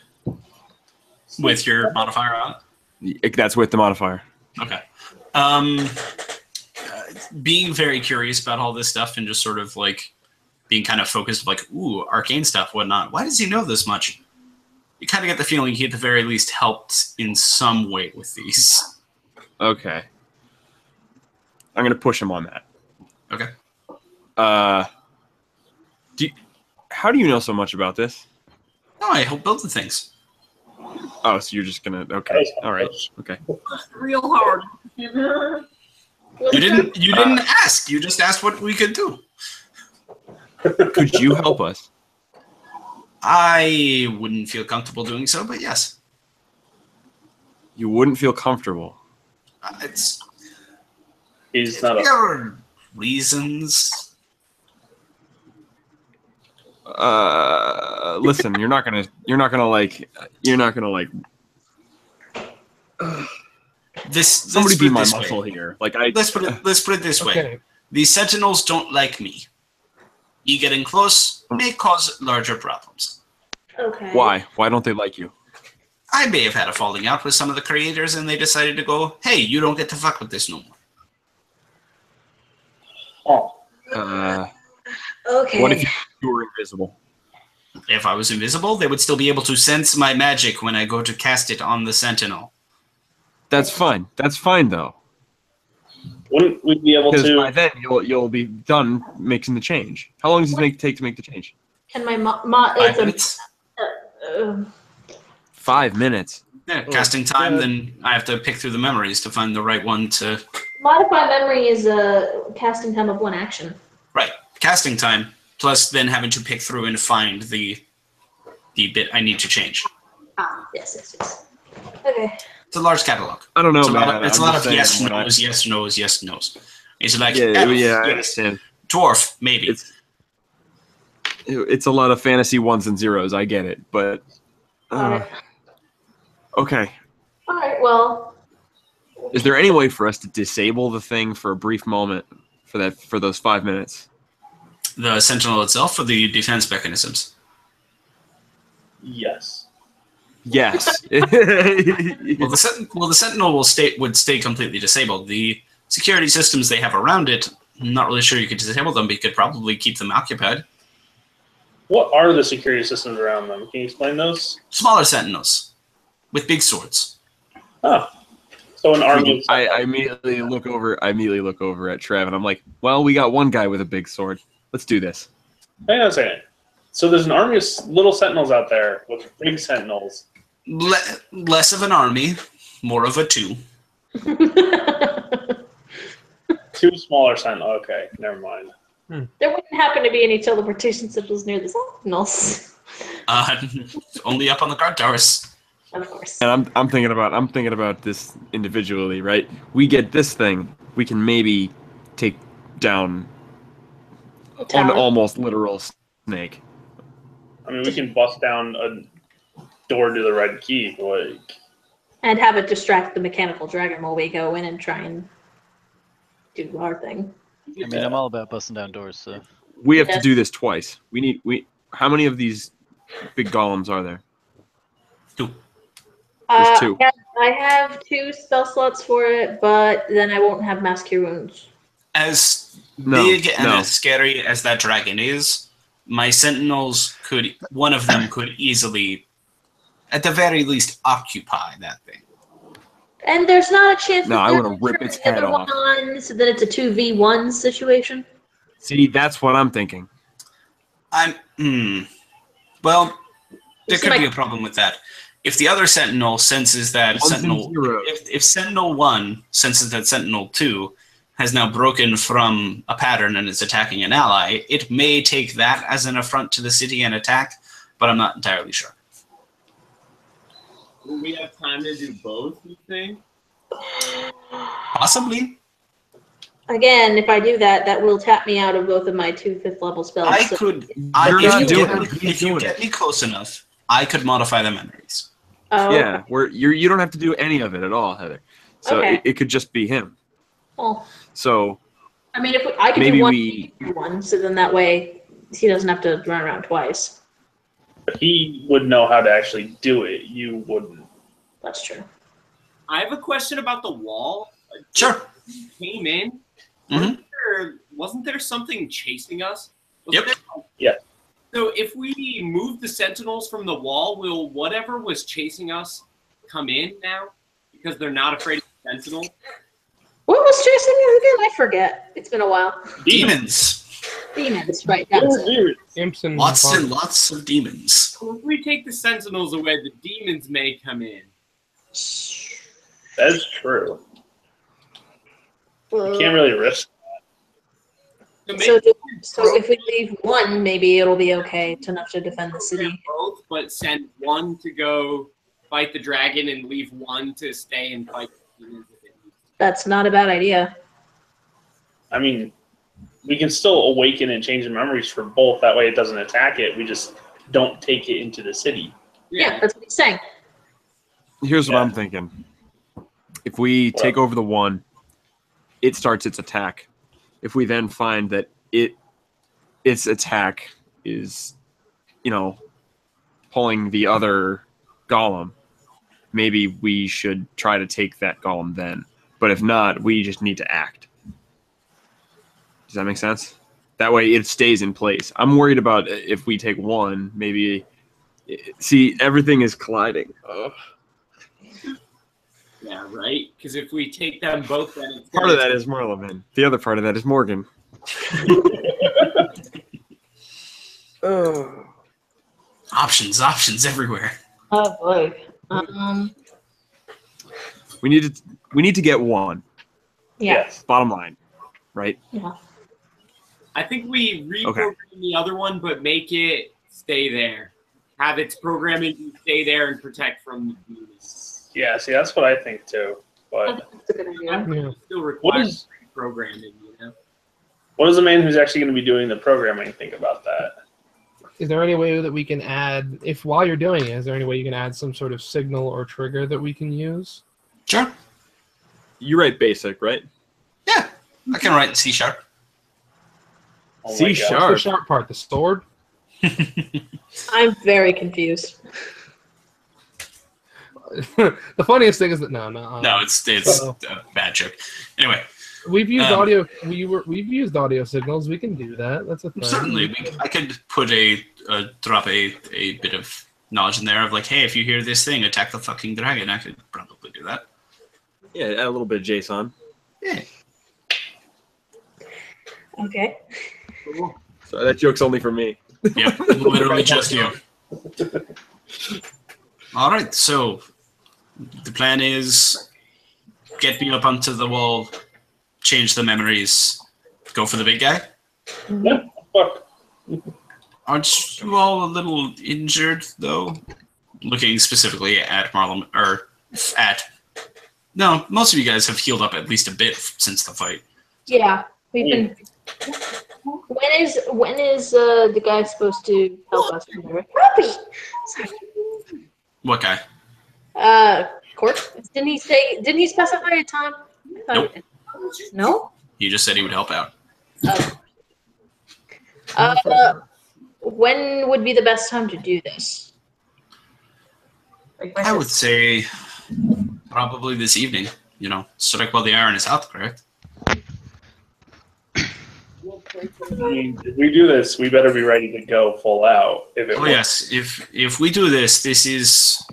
With your modifier on? That's with the modifier. Okay. Being very curious about all this stuff and just sort of like being kind of focused, like, ooh, arcane stuff, whatnot. Why does he know this much? You kind of get the feeling he at the very least helped in some way with these. Okay. I'm going to push him on that. Okay. How do you know so much about this? No, I help build the things. Oh, so you're just going to... Okay. All right. Okay. Real hard. You didn't ask. You just asked what we could do. Could you help us? I wouldn't feel comfortable doing so, but yes. You wouldn't feel comfortable. He's not there are reasons. Listen, you're not gonna like. Somebody be my muscle here. Like let's put it this way. Okay. The Sentinels don't like me. You getting close may cause larger problems. Okay. Why? Why don't they like you? I may have had a falling out with some of the creators, and they decided to go, "Hey, you don't get to fuck with this no more." Oh. Okay. What if you were invisible? If I was invisible, they would still be able to sense my magic when I go to cast it on the Sentinel. That's fine. That's fine though. Wouldn't we be able Because to? by then you'll be done making the change. How long does it take to make the change? Can my 5 minutes. 5 minutes. Yeah, casting time. Then I have to pick through the memories to find the right one to. modify memory is a casting time of 1 action. Right, casting time plus then having to pick through and find the bit I need to change. Yes. Okay. It's a large catalog. I don't know, It's man. a lot of yes, no's, yes, no's, yes, no's. It's like elf, I yes. understand. Dwarf, maybe. It's a lot of fantasy ones and zeros. I get it, but Alright. okay. Alright, well. Is there any way for us to disable the thing for a brief moment for those 5 minutes? The Sentinel itself or the defense mechanisms? Yes. Yes. Well, the Sentinel would stay completely disabled. The security systems they have around it, I'm not really sure you could disable them, but you could probably keep them occupied. What are the security systems around them? Can you explain those? Smaller Sentinels with big swords. Oh. So an army. I immediately look over at Trev and I'm like, well, we got one guy with a big sword. Let's do this. Hang on a second. So there's an army of little sentinels out there with big sentinels. Less of an army, more of a 2. 2 smaller sentinels. Okay, never mind. There wouldn't happen to be any teleportation sigils near the sentinels. Only up on the guard towers. Of course. And I'm thinking about this individually, right? We get this thing, we can maybe take down an almost literal snake. I mean, we can bust down a door to the red key, like. And have it distract the mechanical dragon while we go in and try and do our thing. I mean, I'm all about busting down doors, so. We have to do this twice. How many of these big golems are there? 2. There's 2. I have 2 spell slots for it, but then I won't have mass cure wounds. As big and as scary as that dragon is, my sentinels one of them could easily, at the very least, occupy that thing. And there's not a chance. No, I want to rip its head off. So that it's a 2v1 situation. See, that's what I'm thinking. Well, there could be a problem with that. If the other sentinel senses that if Sentinel 1 senses that Sentinel 2 has now broken from a pattern and is attacking an ally, it may take that as an affront to the city and attack, but I'm not entirely sure. Will we have time to do both, you think? Possibly. Again, if I do that, that will tap me out of both of my 2 5th level spells. If you get me close enough, I could modify the memories. Oh, yeah, you don't have to do any of it at all, Heather. So it could just be him. Well, so I mean, I could maybe do one, so then that way he doesn't have to run around twice. He would know how to actually do it. You wouldn't. That's true. I have a question about the wall. Sure. Came in. Mhm. Wasn't there something chasing us? Yep. Yeah. So if we move the sentinels from the wall, will whatever was chasing us come in now? Because they're not afraid of the sentinel? What was chasing us again? I forget. It's been a while. Demons. Demons, right? That's it. Imps and Lots and lots of demons. So if we take the sentinels away, the demons may come in. That's true. Well, You can't really risk. So if we leave one, maybe it'll be okay enough to defend the city. Both, but send one to go fight the dragon and leave one to stay and fight the demons. That's not a bad idea. I mean, we can still awaken and change the memories for both. That way it doesn't attack it. We just don't take it into the city. Yeah, that's what he's saying. Here's what I'm thinking. If we take over the one, it starts its attack. If we then find that its attack is, pulling the other golem, maybe we should try to take that golem then. But if not, we just need to act. Does that make sense? That way it stays in place. I'm worried about if we take one, maybe... See, everything is colliding. Yeah, right? Because if we take them both, then it's... Part of that is Marleman. The other part of that is Morgan. Options everywhere. Oh boy. We need to get one. Yeah. Bottom line, right? Yeah. I think we reprogram the other one, but make it stay there. Have its programming stay there and protect from the demons. Yeah, see, that's what I think too. But That's a good idea. Yeah. Still requires programming, what does the man who's actually going to be doing the programming think about that? Is there any way that we can add, while you're doing it, is there any way you can add some sort of signal or trigger that we can use? Sure. You write basic, right? Yeah, I can write C#. Oh my C#. God. What's the sharp part? The sword? I'm very confused. The funniest thing is that no. No, it's a bad joke. Anyway, We've used audio. We've used audio signals. We can do that. That's a thing. certainly I could put drop a bit of knowledge in there of like, hey, if you hear this thing, attack the fucking dragon. I could probably do that. Yeah, add a little bit of JSON. Yeah. Okay. So that joke's only for me. Yep, literally just you. All right, so the plan is get me up onto the wall, change the memories, go for the big guy. Yeah, fuck. Aren't you all a little injured though? Looking specifically at Marlon, or at... No, most of you guys have healed up at least a bit since the fight. Yeah, we've been. When is the guy supposed to help us? Ruby. Sorry. What guy? Court. Didn't he specify a time? Nope. No. He just said he would help out. When would be the best time to do this? I would say probably this evening. Strike while the iron is hot, correct? I mean, if we do this, we better be ready to go full out. Yes. If we do this,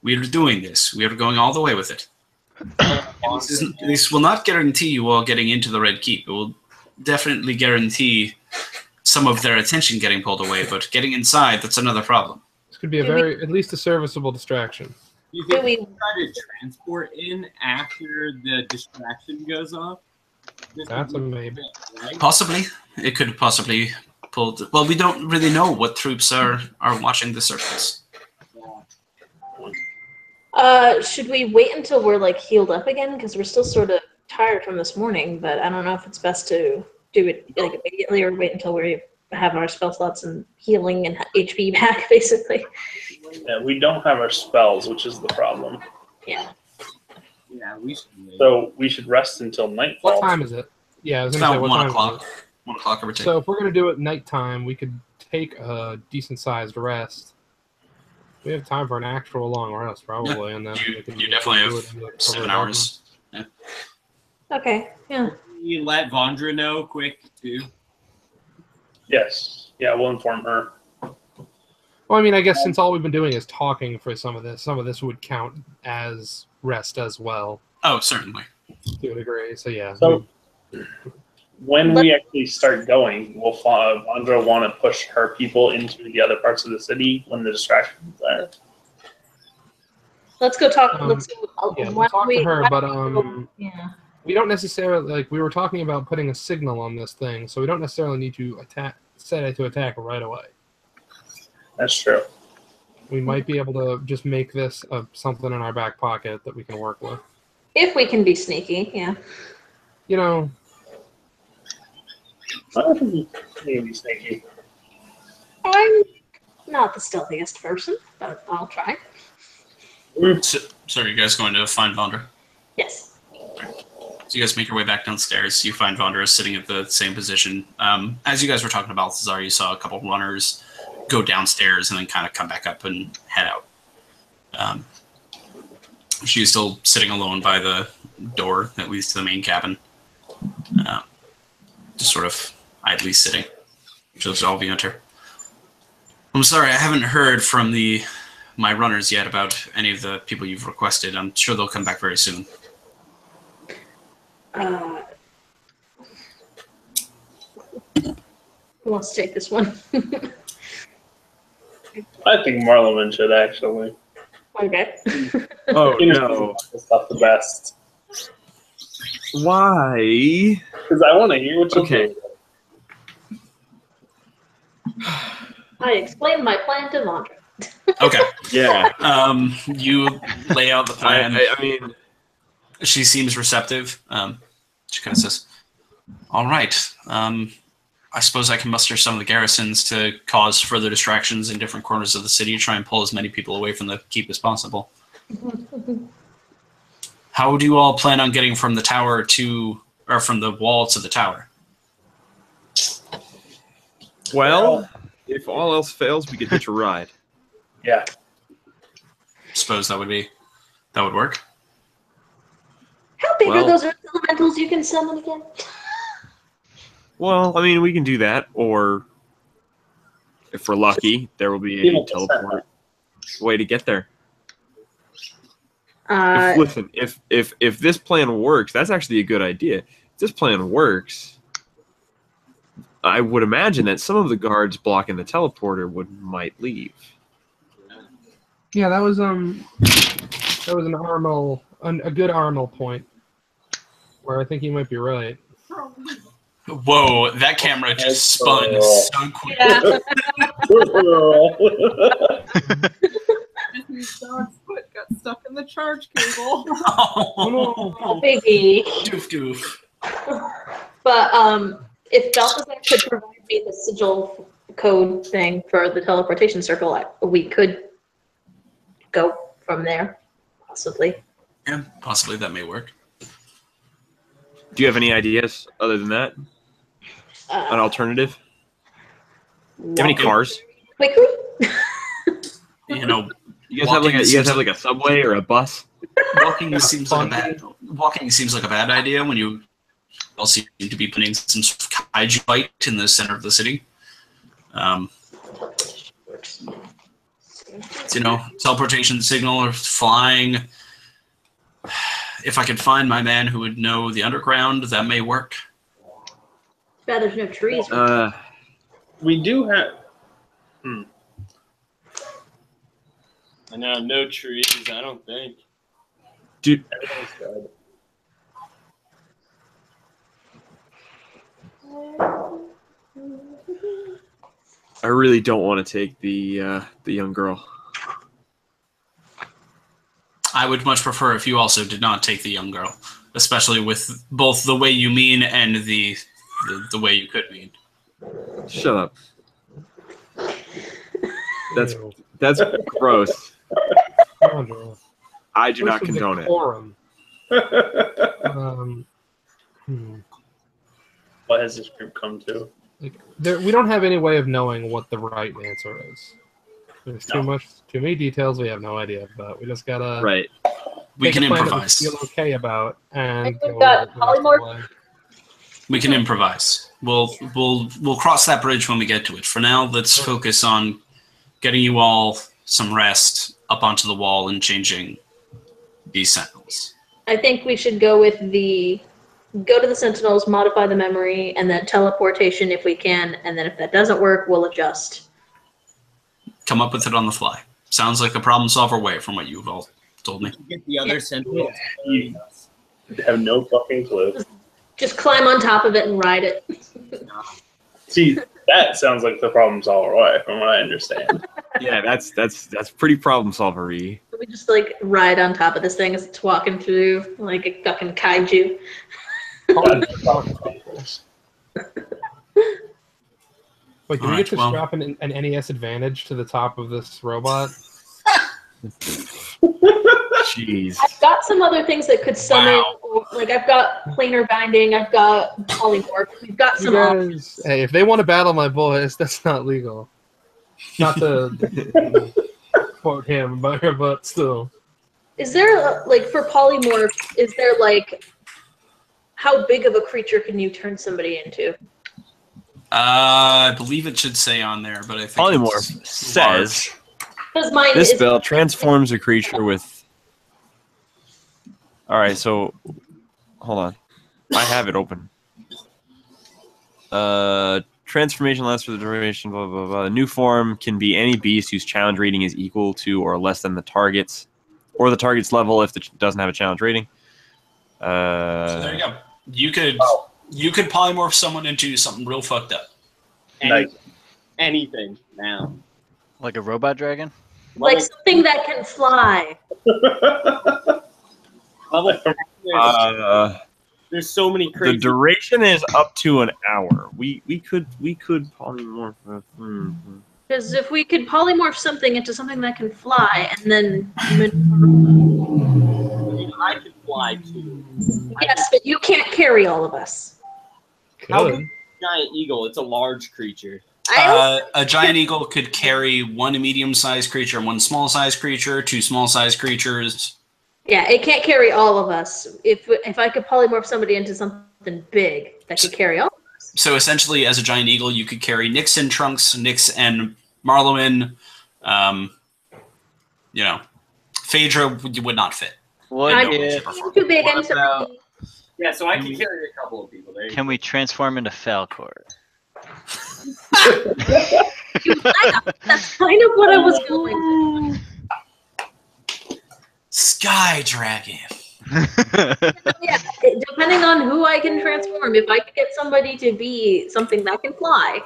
we're doing this. We are going all the way with it. This will not guarantee you all getting into the Red Keep. It will definitely guarantee some of their attention getting pulled away, but getting inside, that's another problem. This could be at least a serviceable distraction. You think we try to transport in after the distraction goes off? That's a maybe. Right? Possibly. It could possibly pull... Well, we don't really know what troops are watching the surface. Should we wait until we're healed up again? Because we're still sort of tired from this morning, but I don't know if it's best to do it immediately or wait until we have our spell slots and healing and HP back, basically. Yeah, we don't have our spells, which is the problem. Yeah. Yeah, we should wait. So we should rest until nightfall. What time is it? Yeah, I was It's going to say, about what 1 time o'clock. is it? 1 o'clock over 2. So if we're going to do it nighttime, we could take a decent-sized rest We have time for an actual long rest, probably, and then we can You definitely do have it in the cover 7 of hours. Okay, yeah. We let Vondra know quick too. Yes. Yeah, we'll inform her. Well, I mean, I guess since all we've been doing is talking for some of this would count as rest as well. Oh, certainly. To a degree, so yeah. So, when we actually start going, will Vondra want to push her people into the other parts of the city when the distractions are? Let's go talk. Yeah, we'll talk to her, but yeah. we don't necessarily we were talking about putting a signal on this thing, so we don't necessarily need to set it to attack right away. That's true. We might be able to just make this something in our back pocket that we can work with. If we can be sneaky, yeah. You know. I don't think we can be sneaky. I'm not the stealthiest person, but I'll try. So are you guys going to find Vondra? Yes. So you guys make your way back downstairs. You find Vondra sitting at the same position. As you guys were talking about Balthazar, you saw a couple of runners go downstairs and then kind of come back up and head out. She's still sitting alone by the door that leads to the main cabin. Just sort of idly sitting. Shows all of you enter. I'm sorry, I haven't heard from my runners yet about any of the people you've requested. I'm sure they'll come back very soon. Who wants to take this one? I think Marleman should actually. Okay. Oh no! It's not the best. Why? Because I want to hear what you'll do. I explained my plan to Vondra. Okay. Yeah. You lay out the plan. I mean, she seems receptive. She kind of says, "All right. I suppose I can muster some of the garrisons to cause further distractions in different corners of the city, try and pull as many people away from the keep as possible." How do you all plan on getting from the tower or from the wall to the tower? well, if all else fails, we could hitch a ride. Yeah. Suppose that would work. How big are those elementals you can summon again? Well, I mean, we can do that, or if we're lucky, there will be a teleport way to get there. If this plan works, that's actually a good idea. If this plan works, I would imagine that some of the guards blocking the teleporter might leave. Yeah, that was an a good Armel point, where I think you might be right. Whoa, that camera just spun so quick. Yeah. His dog's foot got stuck in the charge cable. Oh, biggie. Doof. But if Balthazar could provide me the sigil code thing for the teleportation circle, we could go from there, possibly. Yeah, possibly that may work. Do you have any ideas other than that? An alternative? Do you have any cars? Quickly? You know, you guys have like a subway or a bus? Walking seems like a bad idea when you all seem to be putting some sort of kaiju fight in the center of the city. You know, teleportation signal or flying. If I could find my man who would know the underground, that may work. Bad there's no trees. We do have. I know, no trees, I don't think. Dude. I really don't want to take the young girl. I would much prefer if you also did not take the young girl, especially with both the way you mean and the way you could mean. Shut up. That's gross. I do not condone it. What has this group come to? We don't have any way of knowing what the right answer is. There's too many details we have no idea about. We just gotta Right. We can pick a plan that improvise. we feel okay about, and We've go got the rest of the polymorph. way. We can improvise. We'll cross that bridge when we get to it. For now, let's focus on getting you all some rest up onto the wall and changing these sentinels. I think we should go with go to the sentinels, modify the memory, and then teleportation if we can, and then if that doesn't work, we'll adjust. Come up with it on the fly. Sounds like a problem solver way from what you've all told me. Get the other sentinel. You have no fucking clue. Just climb on top of it and ride it. See, that sounds like the problem solver way, from what I understand. Yeah, that's pretty problem solver-y. We just like ride on top of this thing as it's walking through like a fucking kaiju. Wait, do we get to strap an NES Advantage to the top of this robot? Jeez. I've got some other things that could summon, like I've got planar binding, I've got polymorph, we've got some options. Hey, if they want to battle my boys, that's not legal. Not to quote him, but still. Is there, like, for polymorph, is there, like, how big of a creature can you turn somebody into? I believe it should say on there, but I think Polymorph says this spell transforms a creature with. All right, so hold on, I have it open. Transformation lasts for the duration. Blah blah blah. The new form can be any beast whose challenge rating is equal to or less than the target's, or the target's level if it doesn't have a challenge rating. So there you go. You could polymorph someone into something real fucked up. Anything now. Like a robot dragon? Like something that can fly. There's so many crazy. The duration is up to an hour. We could polymorph. Because if we could polymorph something into something that can fly, and then I could fly too. Yes, but you can't carry all of us. How big is a giant eagle? It's a large creature. A giant eagle could carry one medium-sized creature and one small-sized creature, two small-sized creatures. Yeah, it can't carry all of us. If I could polymorph somebody into something big that could carry all of us. So essentially, as a giant eagle, you could carry Nyx and Trunks, Nyx and Marlowen. Phaedra would not fit. Too big. Yeah, so I can carry a couple of people. Can we transform into Falcor? That's kind of what I was going for. Sky Dragon. Yeah, depending on who I can transform. If I can get somebody to be something that can fly,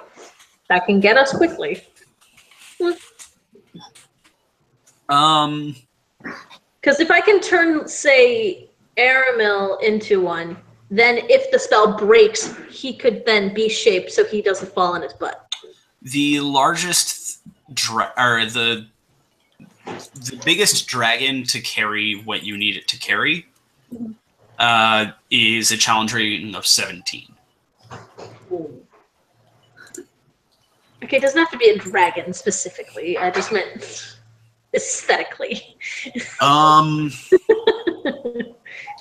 that can get us quickly. Because if I can turn, say, Aramil into one, then if the spell breaks, he could then be shaped so he doesn't fall on his butt. The largest, the biggest dragon to carry what you need it to carry is a challenge rating of 17. Okay, it doesn't have to be a dragon specifically. I just meant aesthetically.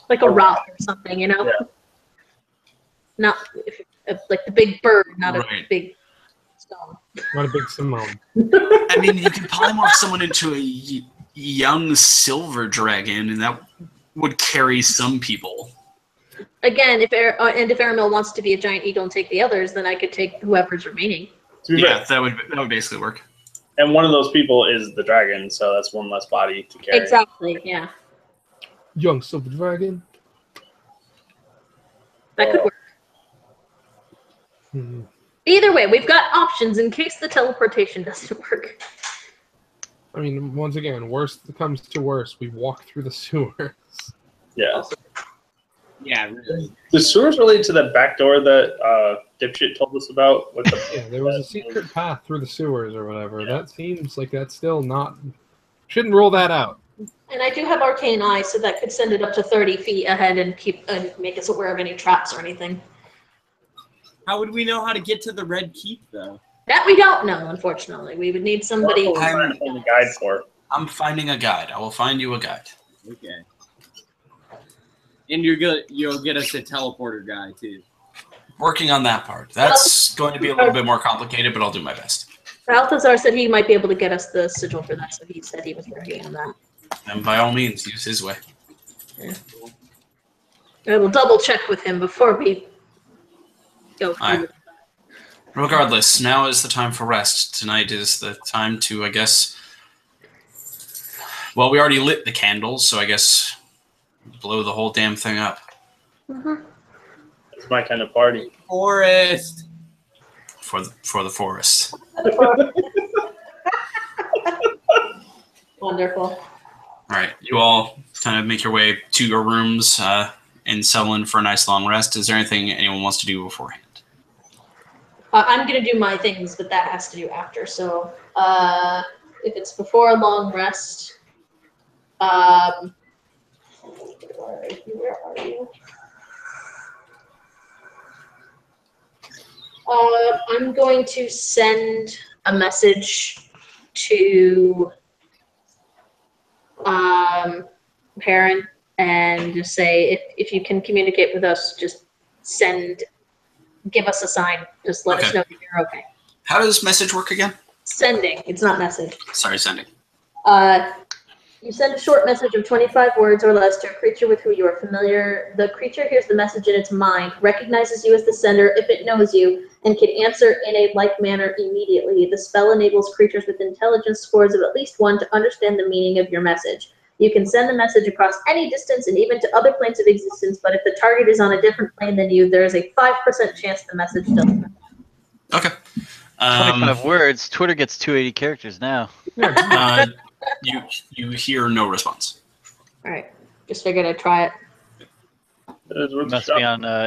Like a rock or something, you know? Yeah. Not like the big bird, not a big stone. Not a big Simone. I mean, you can polymorph someone into a young silver dragon, and that would carry some people. Again, if Aramil wants to be a giant eagle and take the others, then I could take whoever's remaining. Yeah, that would basically work. And one of those people is the dragon, so that's one less body to carry. Exactly, yeah. Young silver dragon. That could work. Either way, we've got options in case the teleportation doesn't work. I mean, once again, worst comes to worst, we walk through the sewers. Yeah. Yeah, really. The sewers related to that back door that Dipshit told us about? With the yeah, there was a secret path through the sewers or whatever. Yeah. That seems like that's still not... Shouldn't rule that out. And I do have Arcane Eye, so that could send it up to 30 feet ahead and make us aware of any traps or anything. How would we know how to get to the Red Keep, though? That we don't know, unfortunately. We would need somebody. I'm a guide for. I'm finding a guide. I will find you a guide. Okay. And you'll get us a teleporter guy too. Working on that part. That's going to be a little bit more complicated, but I'll do my best. Balthazar said he might be able to get us the sigil for that, so he said he was working on that. And by all means, use his way. Yeah. I will double check with him before we go through. Aye. Regardless, now is the time for rest. Tonight is the time to, I guess... Well, we already lit the candles, so I guess blow the whole damn thing up. Mm-hmm. It's my kind of party. Forest. For the forest. Wonderful. All right, you all kind of make your way to your rooms and settle in for a nice long rest. Is there anything anyone wants to do beforehand? I'm going to do my things, but that has to do after. So if it's before a long rest, where are you? I'm going to send a message to Perrin and just say if you can communicate with us, just give us a sign. Just let us know that you're okay. How does message work again? Sending. It's not message. Sorry, sending. You send a short message of 25 words or less to a creature with whom you are familiar. The creature hears the message in its mind, recognizes you as the sender if it knows you, and can answer in a like manner immediately. The spell enables creatures with intelligence scores of at least 1 to understand the meaning of your message. You can send the message across any distance and even to other planes of existence, but if the target is on a different plane than you, there is a 5% chance the message doesn't. Okay. 25 words. Twitter gets 280 characters now. You hear no response. All right. Just figured I'd try it.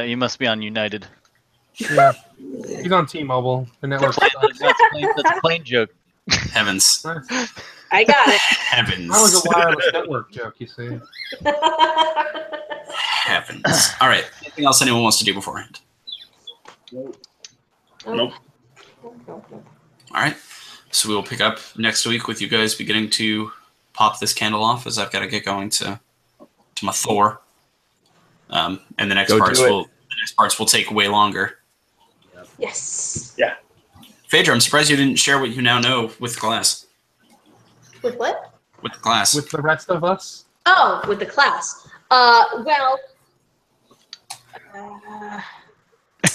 You must be on United. Yeah. He's on T-Mobile. The network. That's a plain joke. Heavens. I got it. Heavens. That was a wireless network joke, you see. Heavens. All right. Anything else anyone wants to do beforehand? Nope. All right. So we will pick up next week with you guys beginning to pop this candle off as I've got to get going to my Thor. And the next parts will take way longer. Yes. Yeah. Phaedra, I'm surprised you didn't share what you now know with class. With what? With the class. With the rest of us? Oh, with the class.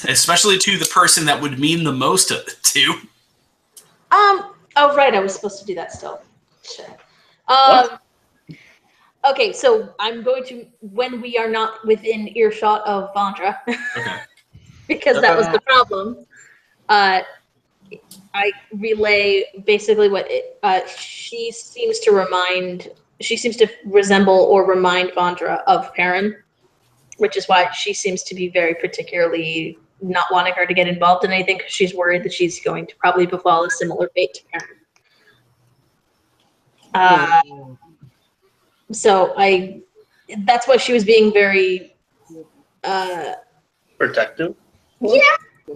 Especially to the person that would mean the most to. Oh, right, I was supposed to do that still. Shit. Okay, so I'm going to, when we are not within earshot of Vandra, Okay. because that was the problem, I relay basically what she seems to resemble or remind Vandra of Perrin, which is why she seems to be very particularly not wanting her to get involved in anything because she's worried that she's going to probably befall a similar fate to Perrin. So that's why she was being very protective.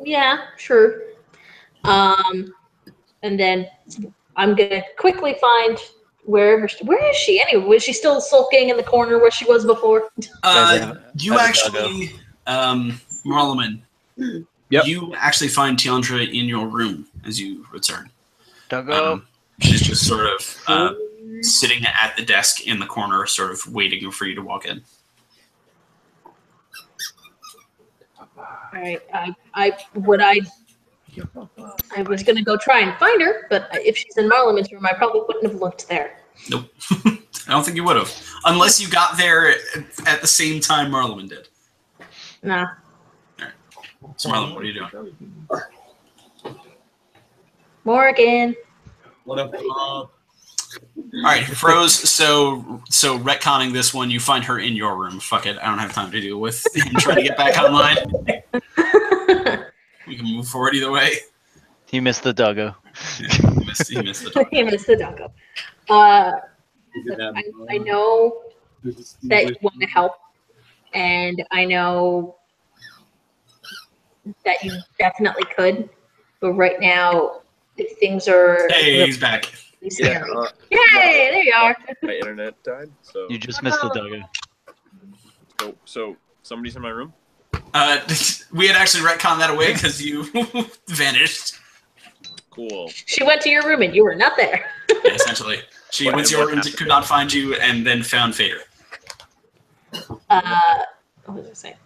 Yeah, sure. And then I'm gonna quickly find where is she anyway? Was she still sulking in the corner where she was before? You actually, Marleman. Yep. You actually find Tiandra in your room as you return. Doggo. She's just sort of sitting at the desk in the corner, sort of waiting for you to walk in. All right. I was gonna go try and find her, but if she's in Marleman's room, I probably wouldn't have looked there. Nope. I don't think you would have, unless you got there at the same time Marleman did. Nah. So Marleman, what are you doing? Morgan. What up? All right, Froze. So retconning this one, you find her in your room. Fuck it, I don't have time to deal with him trying to get back online. We can move forward either way. He missed the doggo. Yeah, he missed the doggo. He missed the doggo. I know that you want to help, and I know that you definitely could, but right now if things are Hey, he's back. scary. Yay! There you are. My internet died, so You just missed the doggo. so somebody's in my room. We had actually retconned that away because you vanished. Cool. She went to your room and you were not there. Yeah, essentially, she went to your room, could not find you, and then found Fader. What was I saying?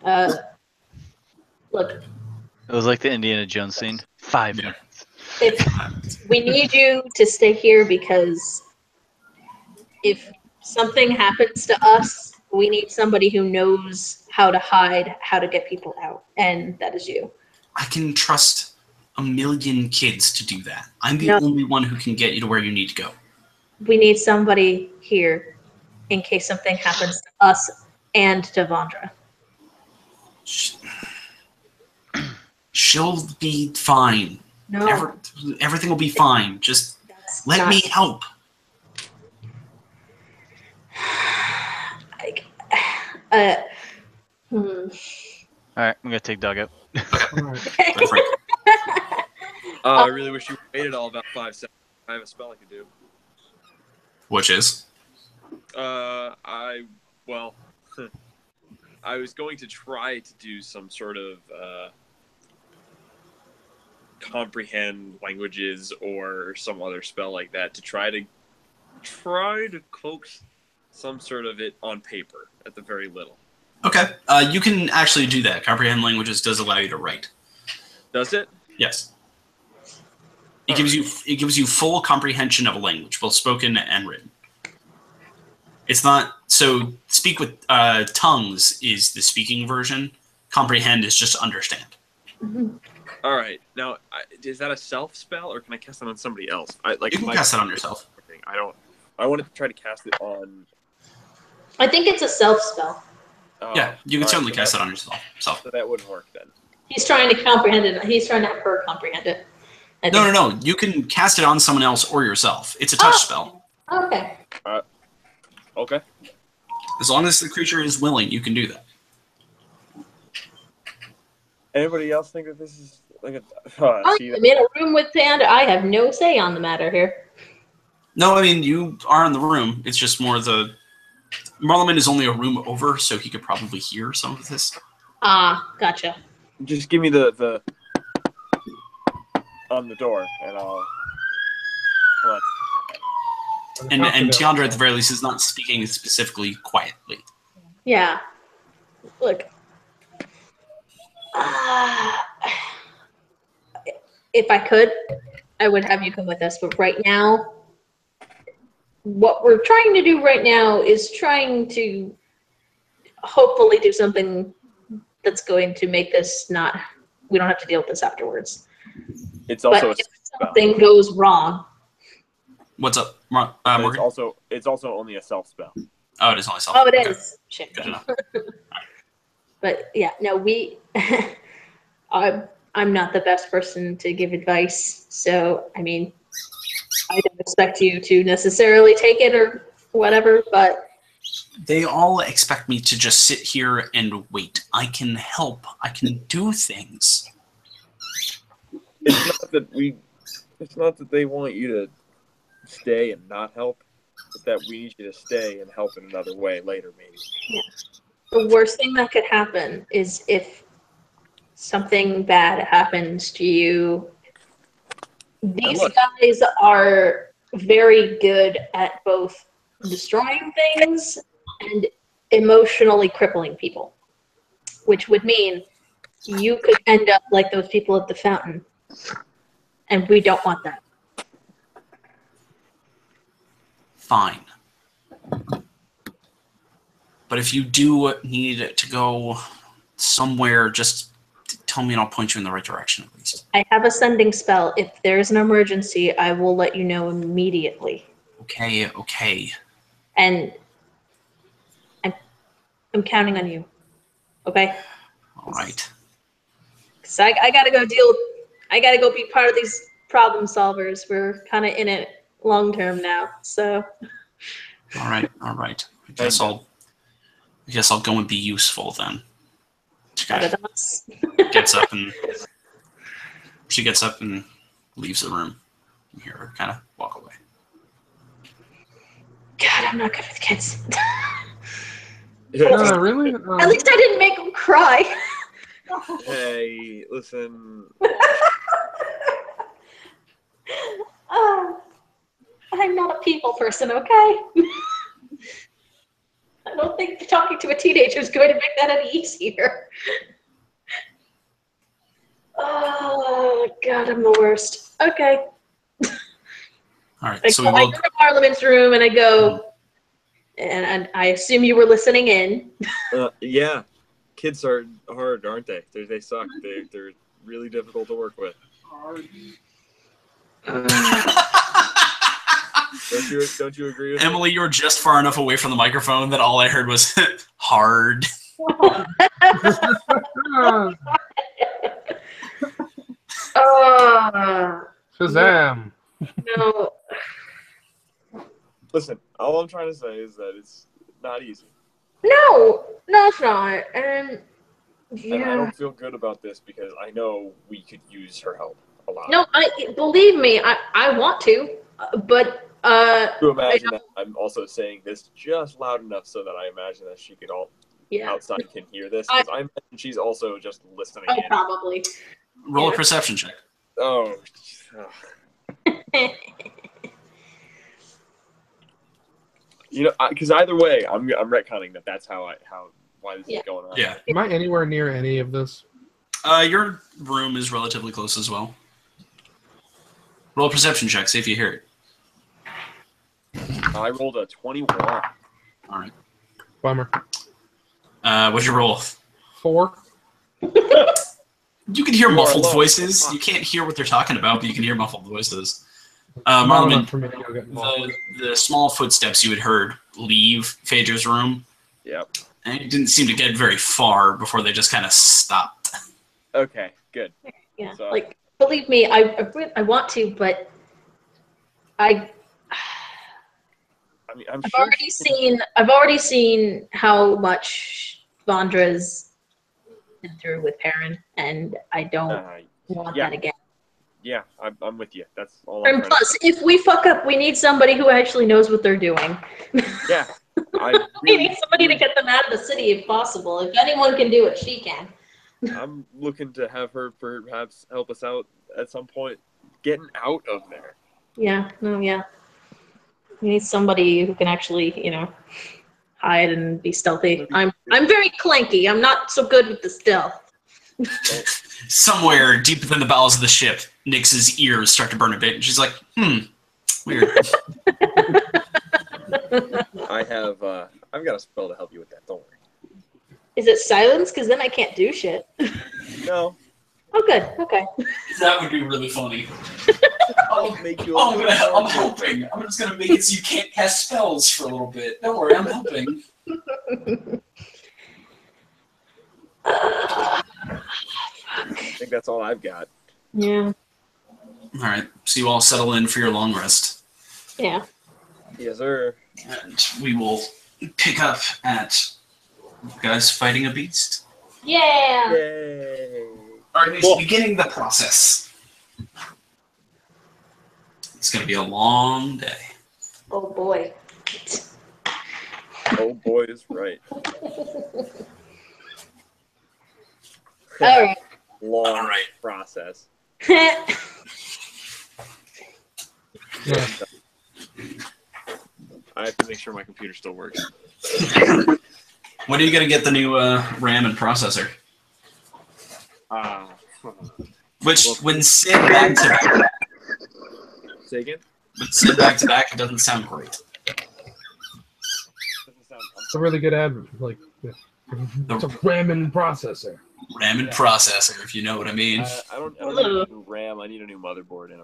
Look, It was like the Indiana Jones scene. 5 minutes. we need you to stay here because if something happens to us, we need somebody who knows how to hide, how to get people out, and that is you. I can trust a million kids to do that. I'm the only one who can get you to where you need to go. We need somebody here in case something happens to us and to Vondra. She'll be fine. No. Everything will be fine. Just let me help. Alright, I'm gonna take doggo. I really wish you waited all about 5 seconds. I have a spell I could do. Which is? I was going to try to do some sort of comprehend languages or some other spell like that to try to coax some sort of it on paper at the very little. Okay, you can actually do that. Comprehend languages does allow you to write. Does it? Yes. It gives you full comprehension of a language, both spoken and written. It's not so. Speak with tongues is the speaking version. Comprehend is just understand. Mm-hmm. All right. Now, is that a self spell, or can I cast it on somebody else? You can cast it on yourself. I wanted to try to cast it on. I think it's a self spell. Yeah, you can certainly cast it on yourself. So that wouldn't work then. He's trying to comprehend it. He's trying to have her comprehend it. No. You can cast it on someone else or yourself. It's a touch spell. Okay. Okay. As long as the creature is willing, you can do that. Anybody else think that this is like a? I'm in a room with Panda. I have no say on the matter here. No, I mean you are in the room. It's just more the. Marleman is only a room over, so he could probably hear some of this. Gotcha. Just give me the on the door, and I'll. And Tiandra, at the very least, is not speaking specifically quietly. Yeah. Look. If I could, I would have you come with us. But right now, what we're trying to do right now is trying to hopefully do something that's going to make this not. We don't have to deal with this afterwards. It's also but if something goes wrong. What's up, Morgan? It's also only a self spell. Oh, it is only self. Oh, it is. Shit. Good enough. But yeah, no, I'm not the best person to give advice. So, I mean, I don't expect you to necessarily take it or whatever, but. They all expect me to just sit here and wait. I can help. I can do things. It's not that they want you to stay and not help. It's that we need you to stay and help in another way later, maybe. Yeah. The worst thing that could happen is if something bad happens to you. These guys are very good at both destroying things and emotionally crippling people, which would mean you could end up like those people at the fountain, and we don't want that. Fine. But if you do need to go somewhere, just tell me and I'll point you in the right direction at least. I have a sending spell. If there's an emergency, I will let you know immediately. Okay. And I'm counting on you. Okay? All right. Because I gotta go I gotta go be part of these problem solvers. We're kind of in it long term now, so. All right. I guess I'll go and be useful then. She gets up and leaves the room. You hear her kind of walk away. God, I'm not good with kids. No, really? At least I didn't make them cry. Hey, listen. I'm not a people person, okay? I don't think talking to a teenager is going to make that any easier. Oh, God, I'm the worst. Okay. All right, I so go to Parliament's room and I go, and I assume you were listening in. Yeah, kids are hard, aren't they? They suck. They're really difficult to work with. Don't you agree with Emily, you were just far enough away from the microphone that all I heard was hard. Shazam! No. Listen, all I'm trying to say is that it's not easy. No, it's not. And And I don't feel good about this because I know we could use her help a lot. No, believe me, I want to, but To imagine that I'm also saying this just loud enough so that I imagine that she could outside can hear this. Because I imagine she's also just listening in. Probably. Roll a perception check. Oh. Because either way, I'm retconning that's why this is going on. Yeah. Am I anywhere near any of this? Your room is relatively close as well. Roll a perception check, see if you hear it. I rolled a 21. All right. Bummer. What'd you roll? 4. You can hear muffled voices. You can't hear what they're talking about, but you can hear muffled voices. Not Marlon, enough for me to go get involved. the small footsteps you had heard leave Phaedra's room. Yep. And it didn't seem to get very far before they just kind of stopped. Okay, good. Yeah, So, like, believe me, I want to, but I mean, I've already seen how much Vondra's been through with Perrin, and I don't want that again. Yeah, I'm with you. That's all. And plus, if we fuck up, we need somebody who actually knows what they're doing. Yeah, we need somebody to get them out of the city if possible. If anyone can do it, she can. I'm looking to have her perhaps help us out at some point, getting out of there. Yeah. No. Yeah. We need somebody who can actually, hide and be stealthy. I'm very clanky. I'm not so good with the stealth. Somewhere deep within the bowels of the ship, Nyx's ears start to burn a bit, and she's like, weird. I've got a spell to help you with that, don't worry. Is it silence? Because then I can't do shit. No. Oh, good. Okay. That would be really funny. I'll make you I'm helping. I'm just going to make it so you can't cast spells for a little bit. Don't worry, I'm helping. I think that's all I've got. Yeah. All right, so you all settle in for your long rest. Yeah. Yes, sir. And we will pick up at you guys fighting a beast. Yeah. Yay. Or at least beginning the process. It's going to be a long day. Oh, boy. Oh, boy is right. All right. Long process. Yeah. I have to make sure my computer still works. When are you going to get the new RAM and processor? Which, when said back to back, say again? When said back to back, it doesn't sound great. It's a really good ad. Like, it's a RAM and processor. RAM and processor, if you know what I mean. I don't need a new RAM. I need a new motherboard.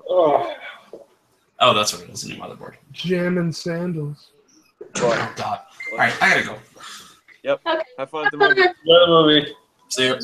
Oh, that's what it is, a new motherboard. Jam and sandals. Oh, God. All right, I gotta go. Yep. Okay. Have fun at the movie. Love the movie. See you.